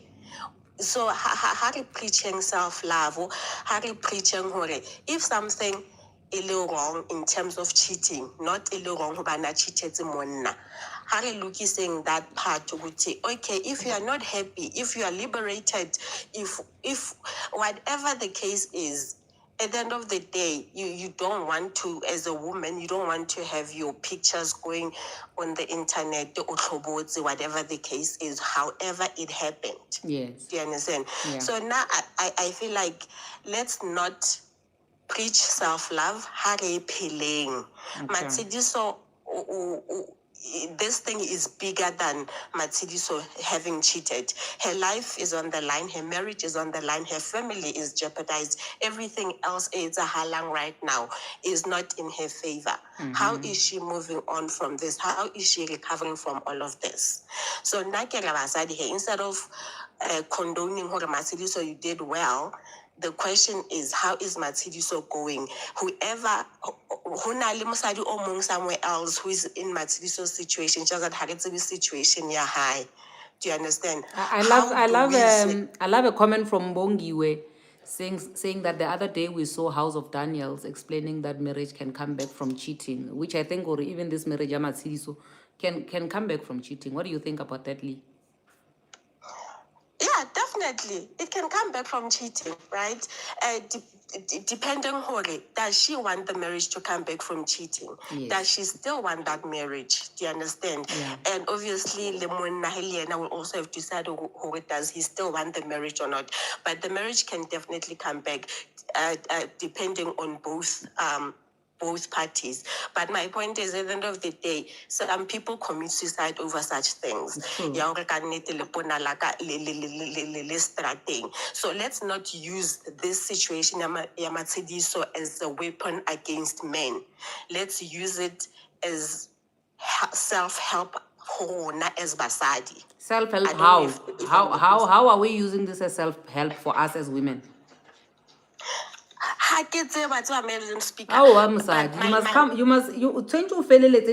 So, how preaching self-love, how preaching hore, if something is wrong in terms of cheating, not wrong hobana cheated monna. How looking that part to say, okay, if you are not happy, if you are liberated, if whatever the case is, at the end of the day, you don't want to, as a woman, you don't want to have your pictures going on the internet, or whatever the case is, however it happened. Yes. Do you understand? Yeah. So now I feel like let's not preach self-love. Hare peling. Matsidiso, this thing is bigger than Matsidiso having cheated. Her life is on the line. Her marriage is on the line. Her family is jeopardized. Everything else is a halang right now is not in her favor. How is she moving on from this? How is she recovering from all of this? So instead of condoning her Matsidiso, you did well. The question is, how is Matsidiso going? Whoever, somewhere else who is in Matsidiso's situation, just that Haritzi's situation, yeah, high. Do you understand? I How do we say- love a comment from Bongiwe saying that the other day we saw House of Daniels explaining that marriage can come back from cheating, which I think, or even this marriage Amatsidiso can come back from cheating. What do you think about that, Lee? Yeah, definitely. It can come back from cheating, right? Depending on her, does she want the marriage to come back from cheating? Yes. Does she still want that marriage? Do you understand? Yeah. And obviously, Lemon Naheliana will also have to decide who does he still want the marriage or not. But the marriage can definitely come back, depending on both parties. But my point is, at the end of the day, some people commit suicide over such things. True. So let's not use this situation Yamatsidiso as a weapon against men. Let's use it as self-help as basadi. Self-help, I don't know if it how are we using this as self-help for us as women? Speaker. Oh, I'm sad. But You my- must my- come. You must. You trying to fail it.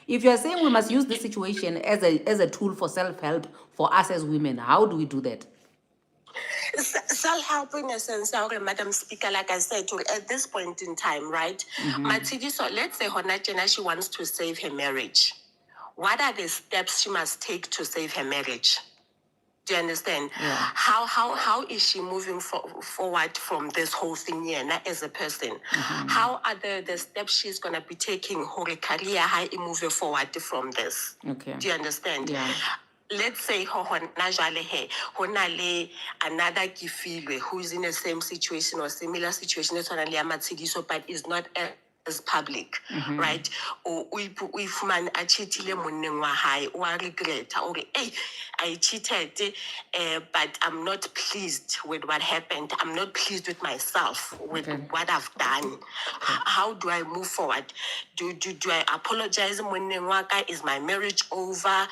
If you are saying we must use this situation as a tool for self-help for us as women, how do we do that? Self-help in a sense, Madam Speaker, like I said, at this point in time, right? Matsidiso, let's say Honachena, she wants to save her marriage. What are the steps she must take to save her marriage? Do you understand? Yeah. How is she moving forward from this whole thing here as a person? How are the steps she's going to be taking her career, how you move forward from this? Okay. Do you understand? Yeah. Let's say another Kifilwe who's in the same situation or similar situation but is not as public, right? Or if man cheated or regret, or hey, I cheated, but I'm not pleased with what happened. I'm not pleased with myself, with what I've done. How do I move forward? Do I apologize? Is my marriage over?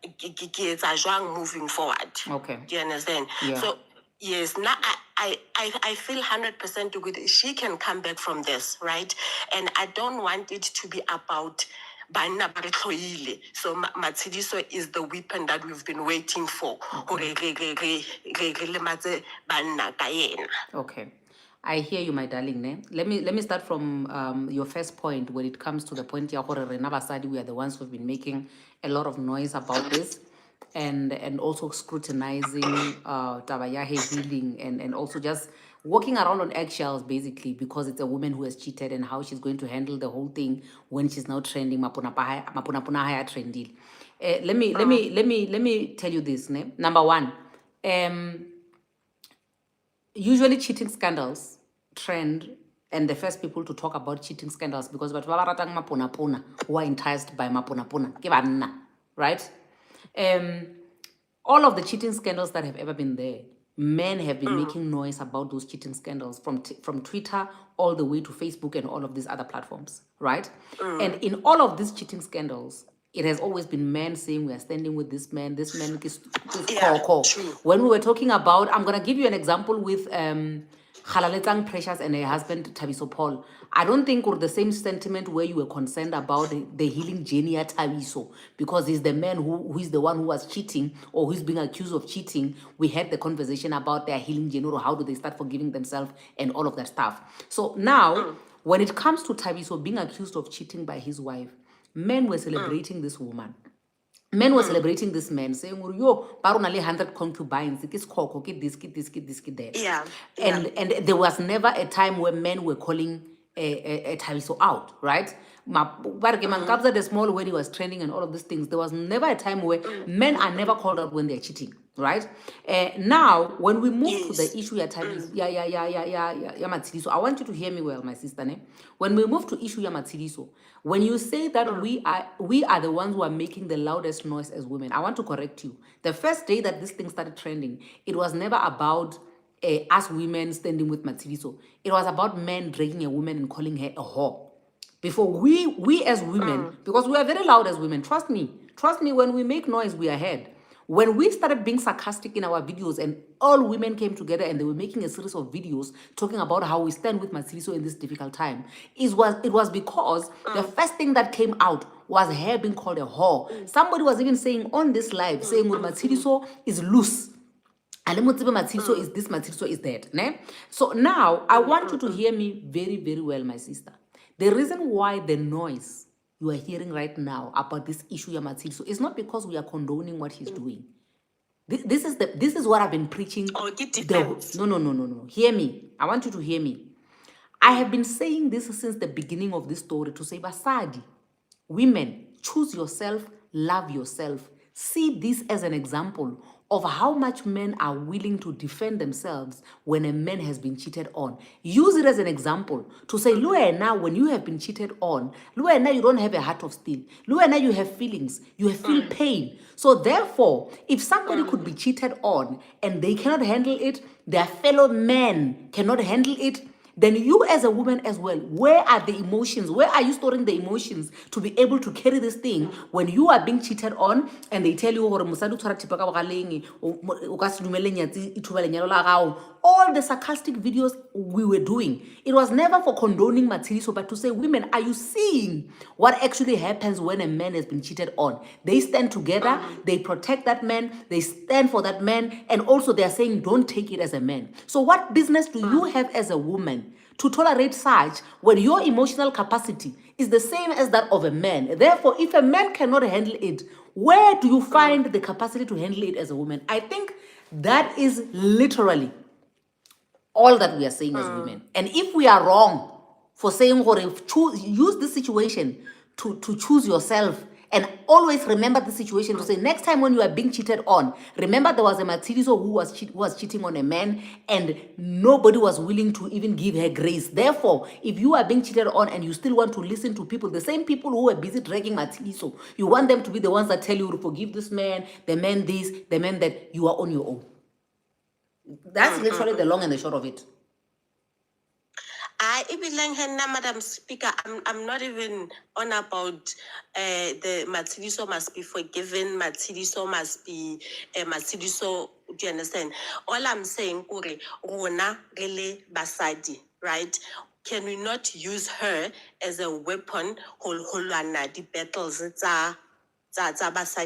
Moving forward. Okay. Do you understand? Yeah. So yes, now I feel 100% good. She can come back from this, right? And I don't want it to be about Banna Baretloile. So Matsidiso is the weapon that we've been waiting for. Okay. I hear you, my darling. Ne? Let me start from your first point when it comes to the point we are the ones who've been making a lot of noise about this and also scrutinizing Tabayahe healing and also just walking around on eggshells basically because it's a woman who has cheated and how she's going to handle the whole thing when she's now trending mapuna haya trendy. Let me tell you this, ne? Number one, usually cheating scandals trend and the first people to talk about cheating scandals because batho ba ba ratang mapona who are enticed by mapona ke banna, right? All of the cheating scandals that have ever been there men have been making noise about those cheating scandals from Twitter all the way to Facebook and all of these other platforms, right? And in all of these cheating scandals, it has always been men saying we are standing with this man is Yeah, call. true. When we were talking about, I'm gonna give you an example with Kgalaletsang Precious and her husband Thabiso Paul. I don't think we're the same sentiment where you were concerned about the healing journey at Thabiso because he's the man who is the one who was cheating or who's being accused of cheating. We had the conversation about their healing journey or how do they start forgiving themselves and all of that stuff. So now, when it comes to Thabiso being accused of cheating by his wife, men were celebrating this woman. Men were celebrating this man, saying, yo, parona le 100 concubines, it is koko, get this, that. Yeah, And there was never a time where men were calling a Thabiso out, right? Kabza the small when he was training and all of these things, there was never a time where men are never called out when they're cheating, right? Now, when we move to the issue ya Thabiso, ya Matshidiso, I want you to hear me well, my sister. Ne? When we move to issue ya Matshidiso, when you say that we are the ones who are making the loudest noise as women, I want to correct you. The first day that this thing started trending, it was never about us women standing with Matshidiso. It was about men dragging a woman and calling her a whore. Before we as women, because we are very loud as women, trust me, when we make noise, we are heard. When we started being sarcastic in our videos and all women came together and they were making a series of videos talking about how we stand with Matshidiso in this difficult time, it was because the first thing that came out was her being called a whore. Somebody was even saying on this live, saying well, Matshidiso is loose. Matshidiso is this, Matshidiso is that. Ne? So now, I want you to hear me very, very well, my sister. The reason why the noise you are hearing right now about this issue ya Matshidiso is not because we are condoning what he's doing. This is what I've been preaching. Oh, get defense. No. Hear me. I want you to hear me. I have been saying this since the beginning of this story to say, Basadi, women, choose yourself, love yourself. See this as an example of how much men are willing to defend themselves when a man has been cheated on. Use it as an example to say, Luena, when you have been cheated on, Luena, you don't have a heart of steel. Luena, you have feelings. You feel pain. So therefore, if somebody could be cheated on and they cannot handle it, their fellow men cannot handle it, then you as a woman as well, where are the emotions? Where are you storing the emotions to be able to carry this thing when you are being cheated on and they tell you, all the sarcastic videos we were doing, it was never for condoning Matshidiso, but to say, women, are you seeing what actually happens when a man has been cheated on? They stand together, they protect that man, they stand for that man, and also they are saying, don't take it as a man. So what business do you have as a woman to tolerate such when your emotional capacity is the same as that of a man? Therefore, if a man cannot handle it, where do you find the capacity to handle it as a woman? I think that is literally all that we are saying as women. And if we are wrong for saying, use this situation to choose yourself, and always remember the situation to say, next time when you are being cheated on, remember there was a Matshidiso who was cheating on a man and nobody was willing to even give her grace. Therefore, if you are being cheated on and you still want to listen to people, the same people who were busy dragging Matshidiso, you want them to be the ones that tell you to forgive this man, the man this, the man that, you are on your own. That's literally the long and the short of it. Madam Speaker, I'm not even on about the Matshidiso must be forgiven, Matshidiso must be Matshidiso, do you understand? All I'm saying, Kuri, Rona Rele Basadi, right? Can we not use her as a weapon, the battles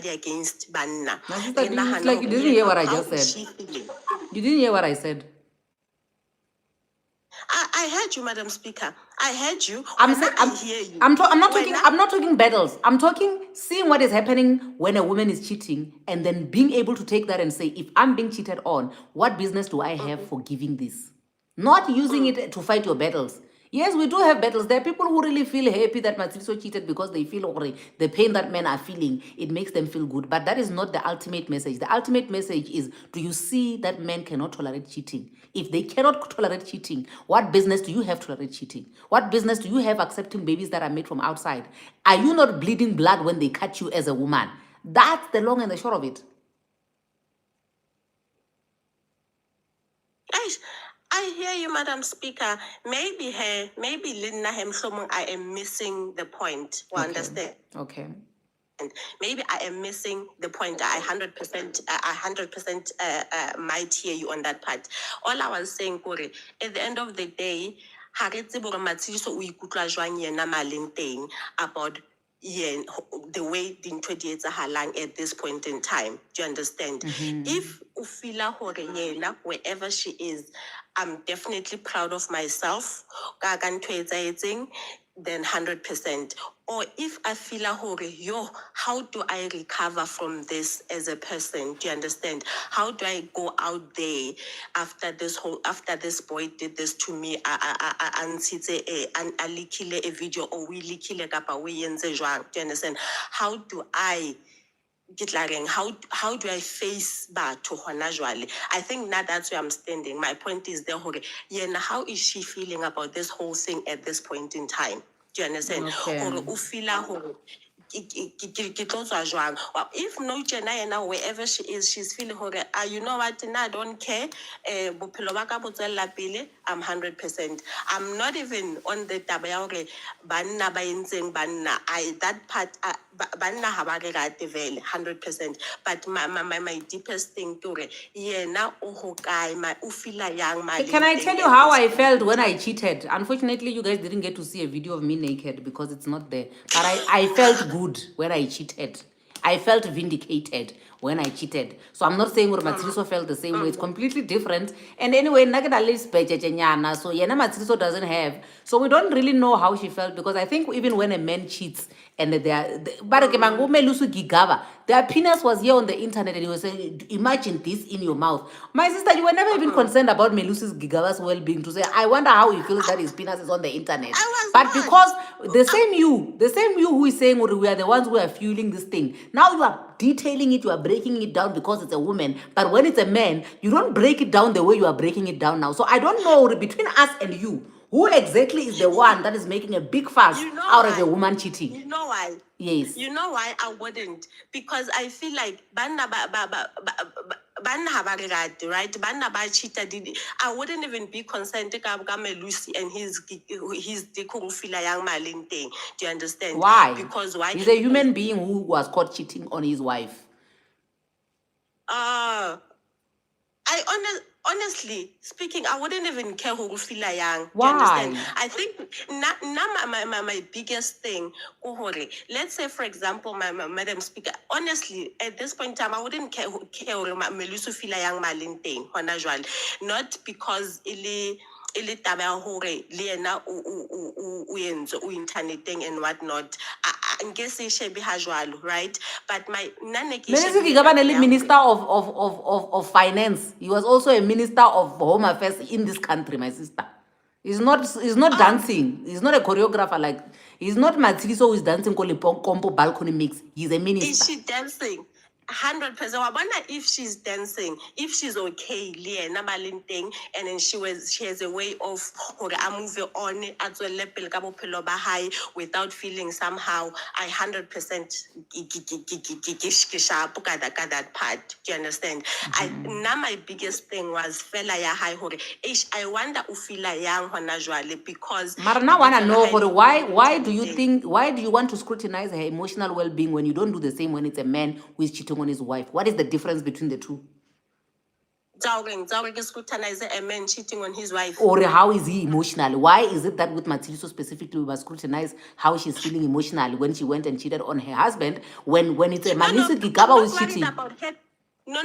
against Banna? It's like you didn't hear what I just said. You didn't hear what I said. I heard you, Madam Speaker. I heard you. I'm not When talking battles. I'm talking seeing what is happening when a woman is cheating and then being able to take that and say, if I'm being cheated on, what business do I have for giving this? Not using it to fight your battles. Yes, we do have battles. There are people who really feel happy that Matshidiso cheated because they feel the pain that men are feeling, it makes them feel good. But that is not the ultimate message. The ultimate message is, do you see that men cannot tolerate cheating? If they cannot tolerate cheating, what business do you have to tolerate cheating? What business do you have accepting babies that are made from outside? Are you not bleeding blood when they cut you as a woman? That's the long and the short of it. I hear you, Madam Speaker. Maybe Linda Hemshomong, I am missing the point. We understand. Okay. Maybe I am missing the point. I 100% might hear you on that part. All I was saying, Kore, at the end of the day, ha re tsebe hore Matshidiso o ikutlwa jwang yena maleng teng about the way dintho di etsahalang at this point in time. Do you understand? If o feela hore yena, wherever she is, I'm definitely proud of myself. Ka ntho e etsahetseng, then 100%. Or if I feel how do I recover from this as a person? Do you understand? How do I go out there after this boy did this to me? I likile a video or we likile kapa we entse jwang. Do you understand? How do I how do I face batho hona jwale? I think now that's where I'm standing. My point is there, how is she feeling about this whole thing at this point in time? Do you understand? Okay. Hore o feela hore ke tlo tswa jwang. If no Jena wherever she is, she's feeling you know what, I don't care. Bophelo ba ka bo tswella pele, I'm 100%. I'm not even on the taba ya hore banna ba entseng banna. That part banna ha ba re rate vele 100%. But my deepest thing to re yena o hokae, my o feela yang my. Can I tell you how I felt when I cheated? Unfortunately, you guys didn't get to see a video of me naked because it's not there. But I felt good when I cheated. I felt vindicated when I cheated. So I'm not saying Matshidiso felt the same way. It's completely different. And anyway, so Yena Matshidiso doesn't have. So we don't really know how she felt because I think even when a man cheats and their penis was here on the internet and he was saying, imagine this in your mouth. My sister, you were never even concerned about Melusi's Gigaba's well-being to say, I wonder how he feels that his penis is on the internet. But because the same you who is saying we are the ones who are fueling this thing, now you are detailing it, you are breaking it down because it's a woman. But when it's a man, you don't break it down the way you are breaking it down now. So I don't know between us and you, who exactly is the one that is making a big fuss out of a woman cheating? You know why? Yes. You know why I wouldn't? Because I feel like banna right? Banna ba cheated. I wouldn't even be concerned ka Lucy and his dick who feel young malin thing. Do you understand? Why? Because why? He's a human being who was caught cheating on his wife. Honestly speaking, I wouldn't even care who feel young. Why? Do you understand? I think my biggest thing, let's say for example, my Madam Speaker, honestly, at this point in time, I wouldn't care Melusu feel young malin thing, not because ele taba ya hore le yena o entse o interneting and whatnot. Nke se shebe ha jwalo, right? But my nane ke Melisi Gigabane, Minister of Finance. He was also a Minister of Home Affairs in this country, my sister. He's not dancing. He's not a choreographer like. He's not Matshidiso who is dancing compo balcony mix. He's a minister. Is she dancing? 100%. I wonder if she's dancing, if she's okay, and then she has a way of move on without feeling somehow. I 100% that part. Do you understand? Now my biggest thing was fela ya high I wonder ufila yang hona jwale because Marana wanna know why do you want to scrutinize her emotional well-being when you don't do the same when it's a man who is cheating on his wife? What is the difference between the two? Scrutinize a man cheating on his wife. Or how is he emotionally? Why is it that with Matshidiso specifically we must scrutinize how she's feeling emotionally when she went and cheated on her husband when it's a Manisi Gigaba who's cheating? No,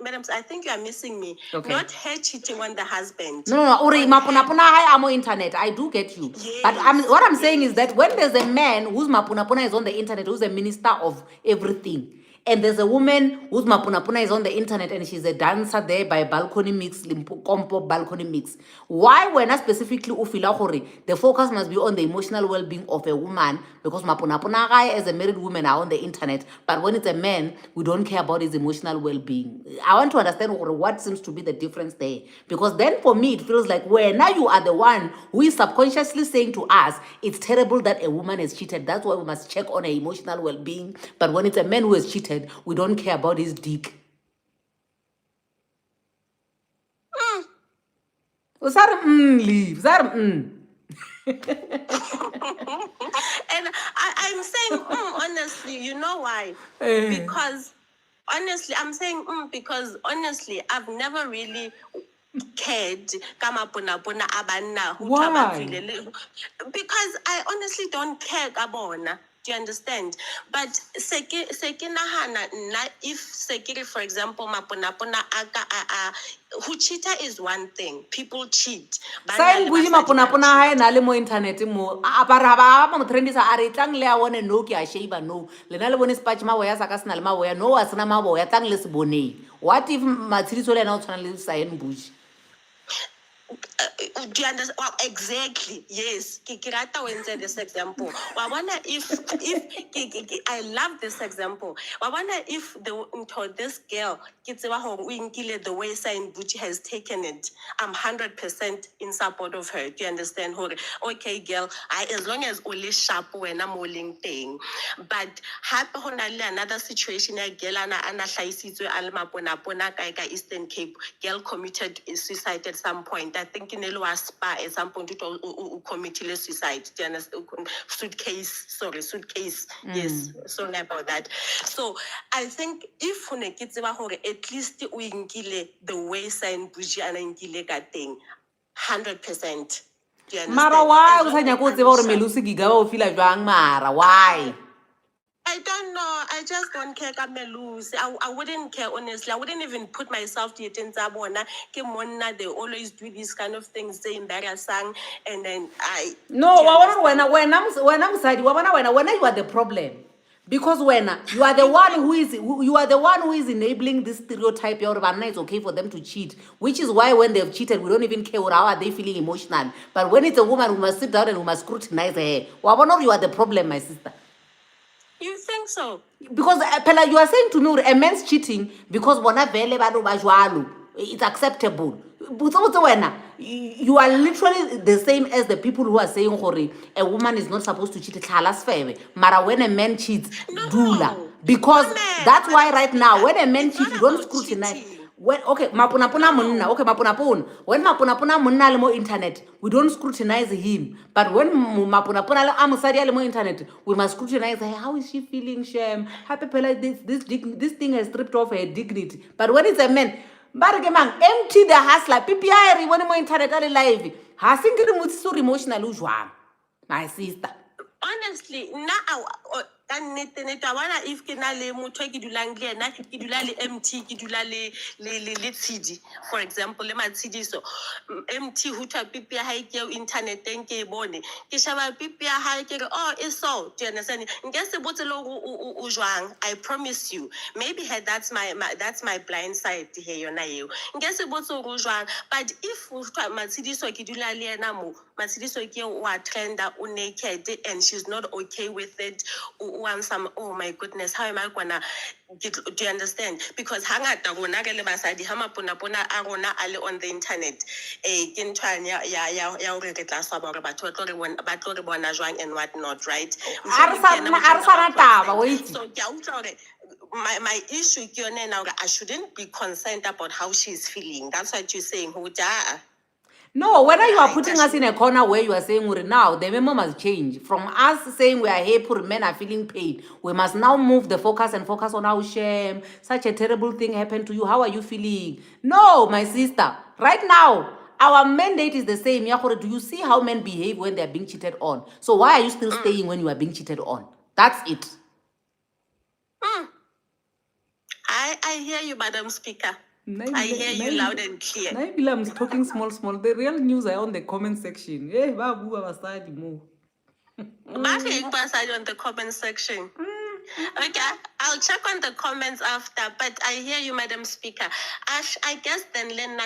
madam, I think you are missing me. Okay. Not her cheating on the husband. No. Uri mapuna I am on internet. I do get you. Yes. But what I'm saying is that when there's a man whose mapuna is on the internet, who's a minister of everything, and there's a woman whose mapuna is on the internet and she's a dancer there by balcony mix, compo balcony mix. Why when I specifically ufila hore the focus must be on the emotional well-being of a woman because mapuna as a married woman are on the internet, but when it's a man, we don't care about his emotional well-being. I want to understand what seems to be the difference there. Because then for me it feels like where now you are the one who is subconsciously saying to us it's terrible that a woman has cheated. That's why we must check on her emotional well-being. But when it's a man who has cheated, we don't care about his dick. Usar leave. Usar And I'm saying, honestly, you know why? Eh. Because honestly, I'm saying because honestly, I've never really cared kama pona abanna who Why? because I honestly don't care kabona. Do you understand? But seke nahana nna if sekiri, for example, mapona aka who cheater is one thing. People cheat. Saying Banna le buji basadi mapona ba pona cheat. hae na le mo internet mo apara ba mo trendisa are tlang le a one no ke a sheba no le na le bone spatch maboya sa ka sena le maboya no a sena maboya tlang le se boneng. What if matshidiso le na o tshwana le Saying buji? Do you understand? Well, exactly. Yes. Ke rata when said this example. I wonder if I love this example. I wonder if this girl gets the way Saying Buchi has taken it. I'm 100% in support of her. Do you understand? Okay, girl, as long as only sharp when I'm holding thing. But happy another situation a girl ana hlaisitswe a le mapona ka Eastern Cape. Girl committed suicide at some point. I think in a spa at some point it committed suicide. Do you understand? Suitcase. Yes, sorry about that. So I think if at least we nkile the way Saying Buji ana nkile ka teng 100%. Do you understand? Mara why As o long sa as nya go I'm tseba gore sharp. Melusi Giga ba o feel jwang mara why? I don't know. I just don't care. I wouldn't care, honestly. I wouldn't even put myself to it in Zabona. They always do these kind of things, they embarrassing, and then I. No, Do you when understand? I'm side, when you are the problem. Because when you are the one who is enabling this stereotype, your banana it's okay for them to cheat, which is why when they've cheated, we don't even care how are they feeling emotional. But when it's a woman, we must sit down and we must scrutinize her. You are the problem, my sister. You think so? Because Pella, you are saying to me a man's cheating because it's acceptable. You are literally the same as the people who are saying a woman is not supposed to cheat. Mara when a man cheats, dula. Because Woman, that's why Madam right now when a Speaker, man it's cheats, not you don't about scrutinize. cheating. When mapuna munna, okay, mapuna when mapuna munna le mo internet, we don't scrutinize him. But when mapuna le amusadi le mo internet, we must scrutinize her. How is she feeling? Shame. Happy Pella, this thing has stripped off her dignity. But when it's a man, barge man, empty the hustler. PPI when mo internet ale live. Hasingiri mutsu emotional ujwa. My sister. Honestly, now I wonder if ke na le motho e ke dulang le ena, ke dula le MT, ke dula le Tshidi, for example, le Matshidiso. MT who twa pipi ya hae ke interneteng ke e bone. Ke shaba pipi ya hae ke re, oh, it's so. Do you understand? Nke se botse le hore o jwang. I promise you. Maybe that's my blind side here yona eo. Nke se botse hore o jwang. But if Matshidiso ke dula le ena mo, Matshidiso ke o a trenda o naked and she's not okay with it. Want some, oh my goodness, how am I gonna get, do you understand? Because hangata rona re le basadi ha mapona a rona a le on the internet ke ntwana ya hore re tla swaba hore batho ba tlo re bona jwang and what not, right? A re sana taba, wait. So ke a utlwa hore my issue ke yone na hore I shouldn't be concerned about how she's feeling. That's what you're saying. No, whether you are putting us in a corner where you are saying now the memo must change from us saying we are happy, men are feeling pain. We must now move the focus and focus on how shame, such a terrible thing happened to you. How are you feeling? No, my sister. Right now, our mandate is the same. Do you see how men behave when they are being cheated on? So why are you still staying when you are being cheated on? That's it. I hear you, Madam Speaker. I hear you loud and clear. I'm talking small. The real news are on the comment section. Eh, babu abasadi mo. Nothing on the comment section. Okay, I'll check on the comments after, but I hear you, Madam Speaker. I guess then, Lena,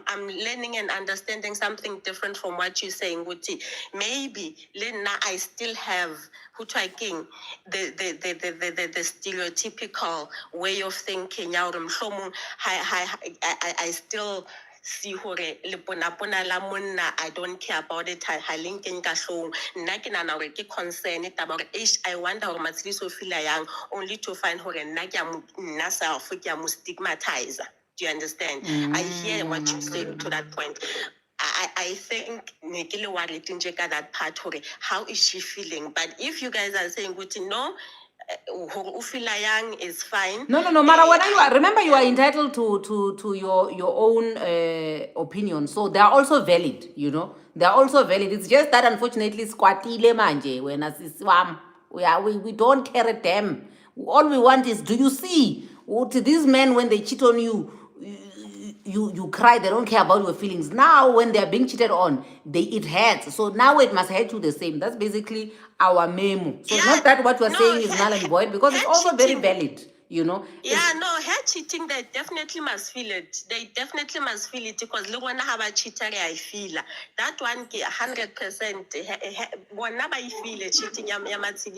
I'm learning and understanding something different from what you're saying, Wuti. Maybe, Lena, I still have the stereotypical way of thinking. I still see hore le pona la monna, I don't care about it. Ha linking ka hlong. Nna ke nahana hore ke concern taba hore I wonder hore Matshidiso feel yang only to find hore nna self ke a mo stigmatize. Do you understand? I hear what you say to that point. I think ne ke le worried nje ka that part hore how is she feeling, but if you guys are saying ukuthi no hore o feel young is fine. No. Mara, when you are, remember, you are entitled to your own opinion. So they are also valid. You know, they are also valid. It's just that unfortunately, squatile manje when we don't care a damn. All we want is, do you see what these men when they cheat on you? You cry, they don't care about your feelings. Now when they are being cheated on, it hurts. So now it must hurt you the same. That's basically our memo. So it's not that what we're saying is null and void, because it's also very valid, you know. Yeah, no, her cheating, they definitely must feel it. They definitely must feel it, because look, when I have a cheater, I feel that one 100%. When I feel it, cheating,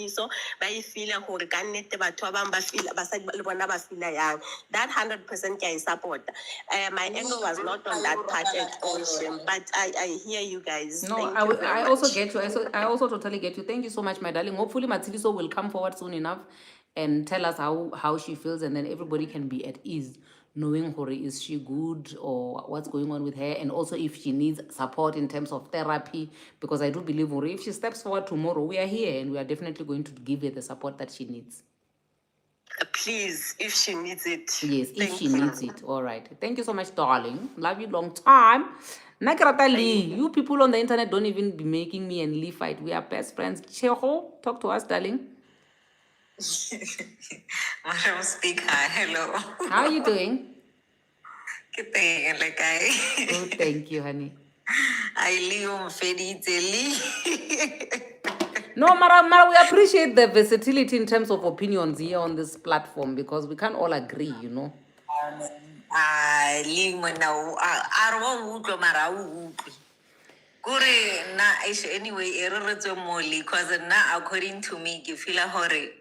so I feel hore ka nnete batho ba bang ba feel basadi le bona ba feel yang. That 100% I support. My angle was not on that part at all, but I hear you guys. No, Thank you very I much. also get you. I also totally get you. Thank you so much, my darling. Hopefully, Matsiliso will come forward soon enough and tell us how she feels, and then everybody can be at ease, knowing Hori, is she good or what's going on with her, and also if she needs support in terms of therapy, because I do believe Hori, if she steps forward tomorrow, we are here and we are definitely going to give her the support that she needs. Please, if she needs it. Yes, if Thank she you. needs it. All right. Thank you so much, darling. Love you long time. Nakarata Lee, you people on the internet don't even be making me and Lee fight. We are best friends. Cheho, talk to us, darling. Madam Speaker, hello. How are you doing? Good thing, like Oh, thank you, honey. I live Fedi Teli. No, Mara, we appreciate the versatility in terms of opinions here on this platform, because we can't all agree, you know. I live now. I won't go Mara. Kure na anyway, error molly, because now according to me, you feel a hurry.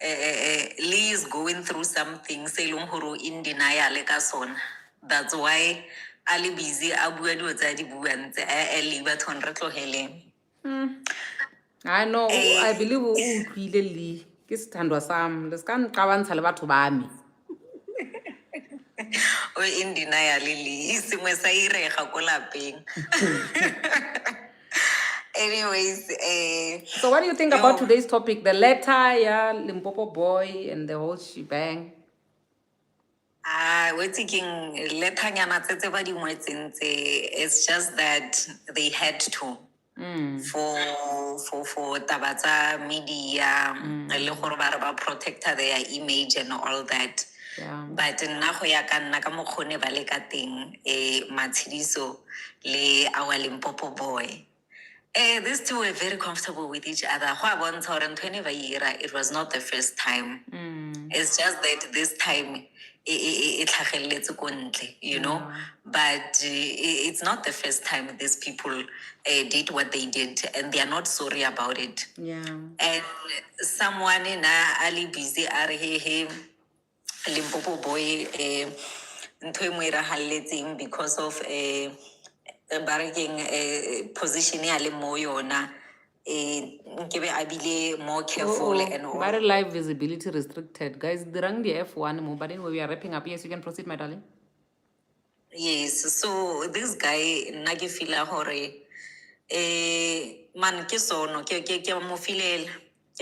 Lee is going through something, selung huru in denial like a son. That's why Ali busy abu edu zadi buante liba tonretlo hele. I know, I believe we Lee. Kiss Tandwa Sam. Let's can kawan salvato bami. O in denial Lily. Isimo sa ireha ko lapeng. Anyways, So what do you think about today's topic? The letter, yeah, Limpopo boy and the whole shebang. we're thinking it's just that they had to for Tabata media le gore ba re ba protect their image and all that. Yeah. But nna go ya ka nna ka mokgone ba le ka teng Matshidiso le our Limpopo boy. These two were very comfortable with each other. It was not the first time. It's just that this time you know. But it's not the first time these people did what they did, and they are not sorry about it. Yeah. And someone in Ali busy are he Limpopo boy because of barraking position ya le mo yona nkebe a bile more careful and all. Very live visibility restricted. Guys, the rang the F1 mo, but anyway, we are wrapping up. Yes, you can proceed, my darling. Yes, so this guy nna ke feela hore man ke sono ke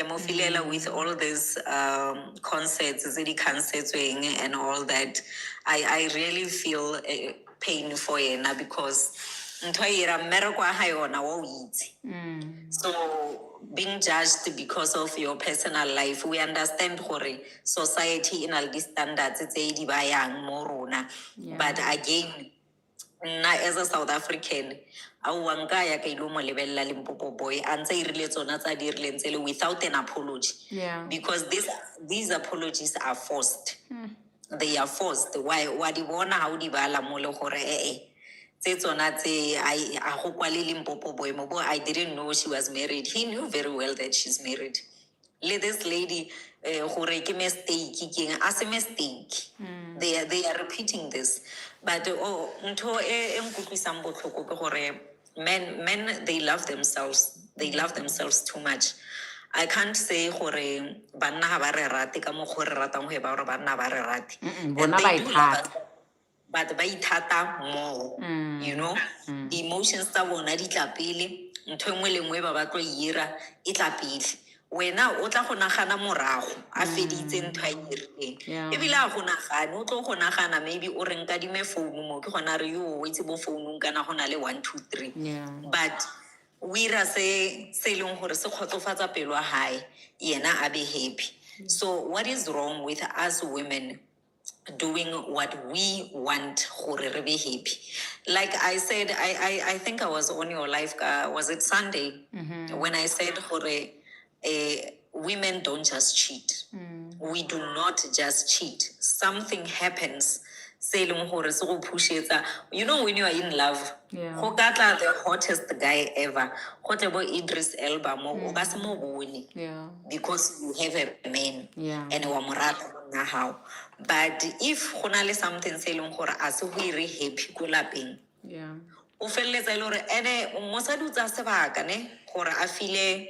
mo filela with all these concerts tse di cancelletsweng and all that. I really feel pain for yena because ntho e ra mmereko wa ha yona wa o itse. So being judged because of your personal life, we understand gore society in all these standards tse di bayang mo rona. But again, as a South African, Limpopo boy without an apology. Yeah. Because these apologies are forced. They are forced. Why? What do you want? How do you I didn't know she was married. He knew very well that she's married. This lady, mistake. They are repeating this. But men they love themselves. They love themselves too much. I can't say banna ha ba re rate ka mo gore ratang ho ba re banna ba re rate. Bona ba ithata. but ba ithata more, you know, the emotions tsa bona di tla pele, ntho e nngwe le nngwe ba batlo e ira e tla pele. Wena o tla go nagana morago a feditse ntho a e dirileng. Yeah. Ebile a go nagane o tlo go nagana maybe o re nka dime phone mo ke gona re yo o itse bo phone kana go na le 1 2 3. Yeah. But o ira se e leng gore se kgotsofatsa pelo ya hae yena a be happy. So what is wrong with us women doing what we want gore re be happy? Like I said, I think I was on your live, was it Sunday? When I said gore women don't just cheat. We do not just cheat. Something happens. Se e leng gore se go pushetsa. You know, when you are in love, Yeah. go ka tla the hottest guy ever, go tle bo Idris Elba mo, o ka se mo bone Yeah. because you have a man. Yeah. And wa morata na how. But if go na le something se e leng gore a se go ire happy ko lapeng, Yeah. o feleletsa e le gore ene mosadi o tsaya sebaka ne gore a file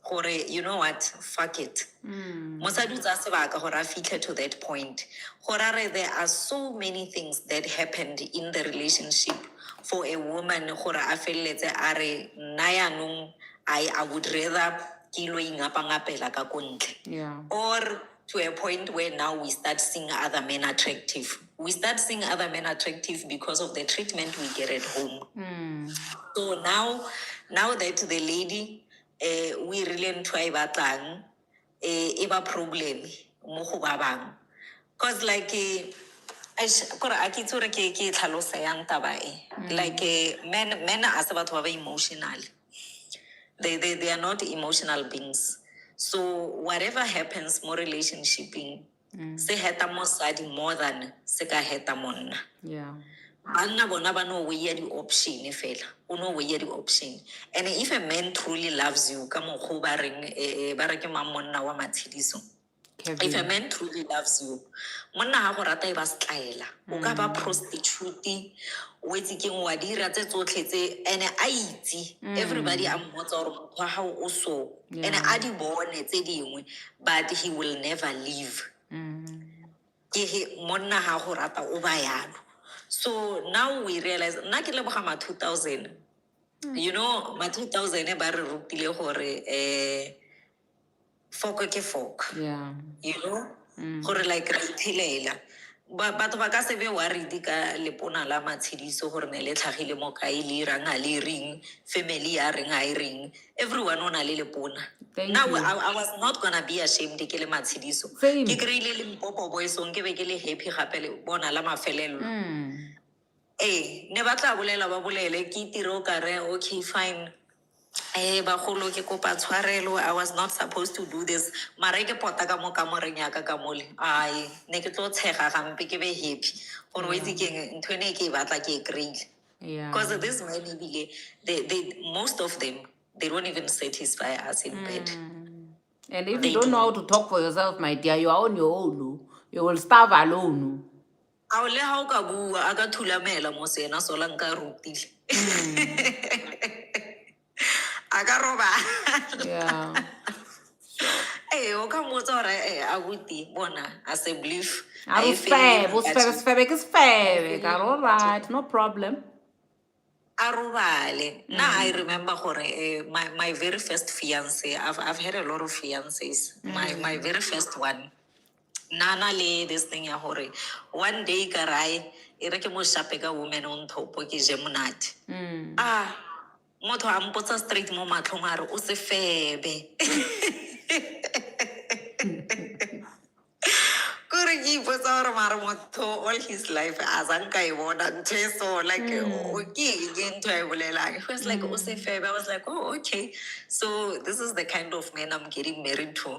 gore you know what, fuck it. Mosadi o tsaya sebaka gore a fitlhe to that point gore a re there are so many things that happened in the relationship for a woman gore a feleletse a re nna yaanong I would rather ke lo ingapangapela ka ko ntle. Yeah. Or to a point where now we start seeing other men attractive. We start seeing other men attractive because of the treatment we get at home. So now that the lady, we really ntho a e batlang, e ba problem mo go ba bang. Cause like, kore a ke itse gore ke tlhalosa yang taba e. Like men a se batho ba ba emotional. They are not emotional beings. So whatever happens more relationshiping, se heta mosadi more than se ka heta monna. Yeah. Banna bona ba no weya di option fela. O no weya di option. And if a man truly loves you, ka mokgwa ba reng ba re ke monna wa matshediso. If a Kevin. man truly loves you, monna ha go rata e ba stlaela. O ka ba prostitute, o itse ke wa dira tse tsotlhe tse ene a itse. Everybody a mmotsa gore motho wa hao o so. Ene a di bone tse dingwe, but he will never leave. Ke he monna ha go rata o ba yalo. So now we realize nna ke leboga ma 2000. You know, ma 2000 ba re rutile gore foko ke foko. Yeah. You know, gore like re ithelela batho ba ka se be worried ka lepona la matshediso gore ne le tlhagile mo kae le irang a le ring family ya reng a e ring everyone o na le lepona. Thank Now you. I was not gonna be ashamed ke le matshediso Same. ke kry-ile Limpopo Boys ke be ke le happy gape le bona la mafelelo. Ne ba tla bolela ba bolele ke itire o ka re okay fine bagolo ke kopa tshwarelo, I was not supposed to do this mara ke pota ka mo kamoreng ya ka mole ai ne ke tlo tshega gampe ke be happy gore o itse ke ntho ene ke e batla ke e kry-ile. Yeah. Because this man ebile they most of them they don't even satisfy us in bed. And if They you don't know how don't. to talk for yourself, my dear, you are on your own. No? You will starve alone. A o le ha o ka bua a ka thulamela mo sena sola nka rutile a ka roba. Yeah. O ka mmotsa gore abuti bona a se believe I a e was fair. felele Fair. All right, no problem. a robale. Now I remember gore my very first fiance, I've had a lot of fiancés. My very first one. Nana le this thing ya gore one day ka rai e re ke mo shape ka woman on top ke je monate. Motho a mpotsa straight mo matlhong a re o se febe. Kore ke ipotsa gore mare motho all his life a zanka e bona ntho e so like o ke eng ntho e bolelang. He was like o se febe. I was like oh okay, so this is the kind of man I'm getting married to.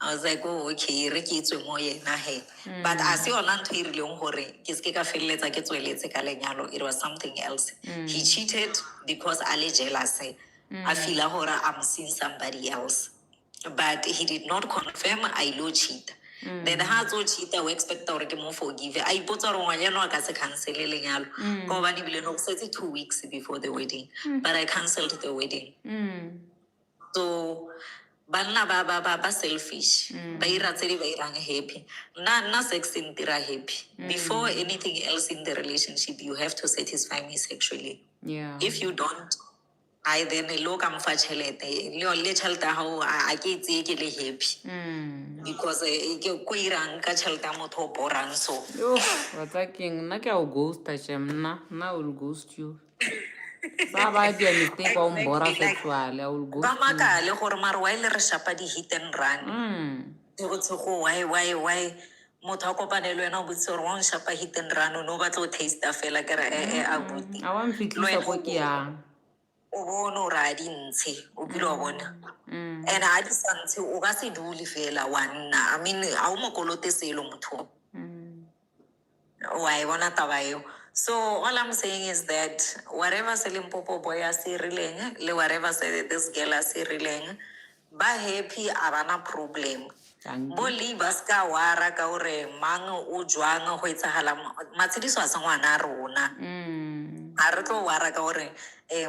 I was like oh okay re ke itswe mo yena he. But a se yona ntho e rileng gore ke se ke ka feleletsa ke tsweletse ka lenyalo. It was something else. He cheated because a le jealous. I feel gore I'm seeing somebody else. But he did not confirm I lo cheat. Then ha tso cheat o expect gore ke mo forgive. I ipotsa gore ngwanyana a ka se cancel lenyalo. Ka hobane bile no setse 2 weeks before the wedding. But I cancelled the wedding. So banna ba selfish ba ira tse di ba irang happy nna sex e ntira happy before anything else in the relationship you have to satisfy me sexually Yeah. if you don't I then lo ka mfa tšhelete le tšhelete ya gago a ke itseye ke le happy because ke ko irang ka tšhelete ya motho o borang so Yo, what's that king? Na kya o ghost Hashem na will ghost you. Sa ba dia mistake wa mbora sexual, I will ba ghost you. makale gore mare wa ile re shapa di hit and run tshego why motho a kopane le wena o botse gore wa go shapa hit and run o ne o batla o taster fela ke re abuti I want fitlisa ko ke yang. o bone o ra di ntshe o bile wa bona and a di sa ntshe o ka se dule fela wa nna I mean a o mo kolote selo motho wa e bona taba eo so all I'm saying is that whatever se Limpopo boy a se rileng le whatever se this girl a se rileng ba happy a bana problem Thank bo le ba ska wara ka ore mang o jwang go etsagala matshediso a sa ngwana a rona a re tlo wara ka ore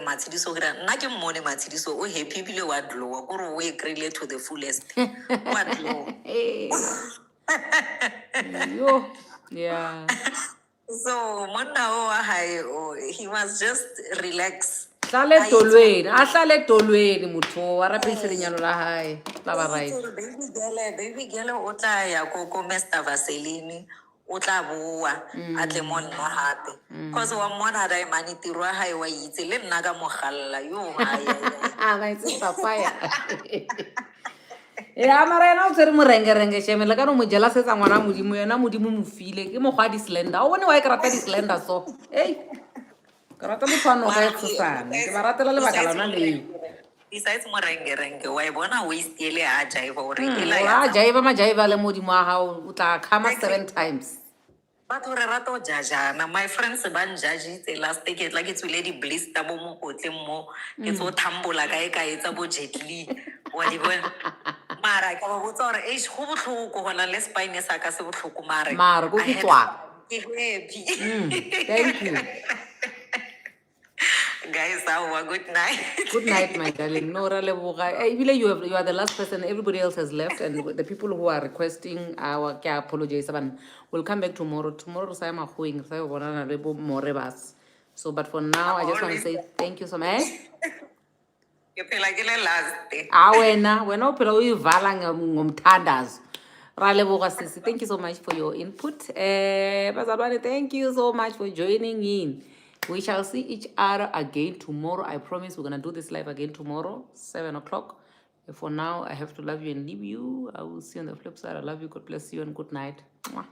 matshediso kry nna ke mmone matshediso o happy bile wa dlowa kore o e kry-ile to the fullest wa dlowa Yo, yeah. so monna o wa hae he must just relax Hlale tolweni, a hlale tolweni motho wa rapisa lenyalo la hae. La ba right. baby girl o tla ya ko Mr. Vaseline o tla boa a tle mo nna hape cause wa mmona Diamond tiro ya hae wa itse le nna ka mogalla yo Ah, my sister fire. Ya mara ena o tsere morenge sheme le ka no mo jela setsa ngwana modimo yena modimo mo file ke mo gwa di slender o bone wa e krata di slender so hey karata mo tshwano ga e tsana ke ba ratela le baka lona le besides mo renge wa e bona waist ele a jaiva ore la jaiva ma jaiva le modimo wa hao o tla khama 7 times batho re rata o jajana my friends ba njajitse last ke tla ke tswile di blister mo mokotleng mo ke tso thambola ka e ka etsa bo jetli wa di bona mara ka ba botsa gore go botlhoko gona le spine sa ka se botlhoko mare go ke tswa ke happy thank you guys good night good night my darling no ra leboga ebile you are the last person everybody else has left and the people who are requesting our ke apologize ban will come back tomorrow re sa ma going re sa bonana le bo more bas so but for now I just want to say thank you so much ke phela ke le last wena o phela o ivala ngomthandazo ra leboga sisi thank you so much for your input bazalwane thank you so much for joining in. We shall see each other again tomorrow. I promise we're going to do this live again tomorrow, 7 o'clock. For now, I have to love you and leave you. I will see you on the flip side. I love you. God bless you and good night. Mwah.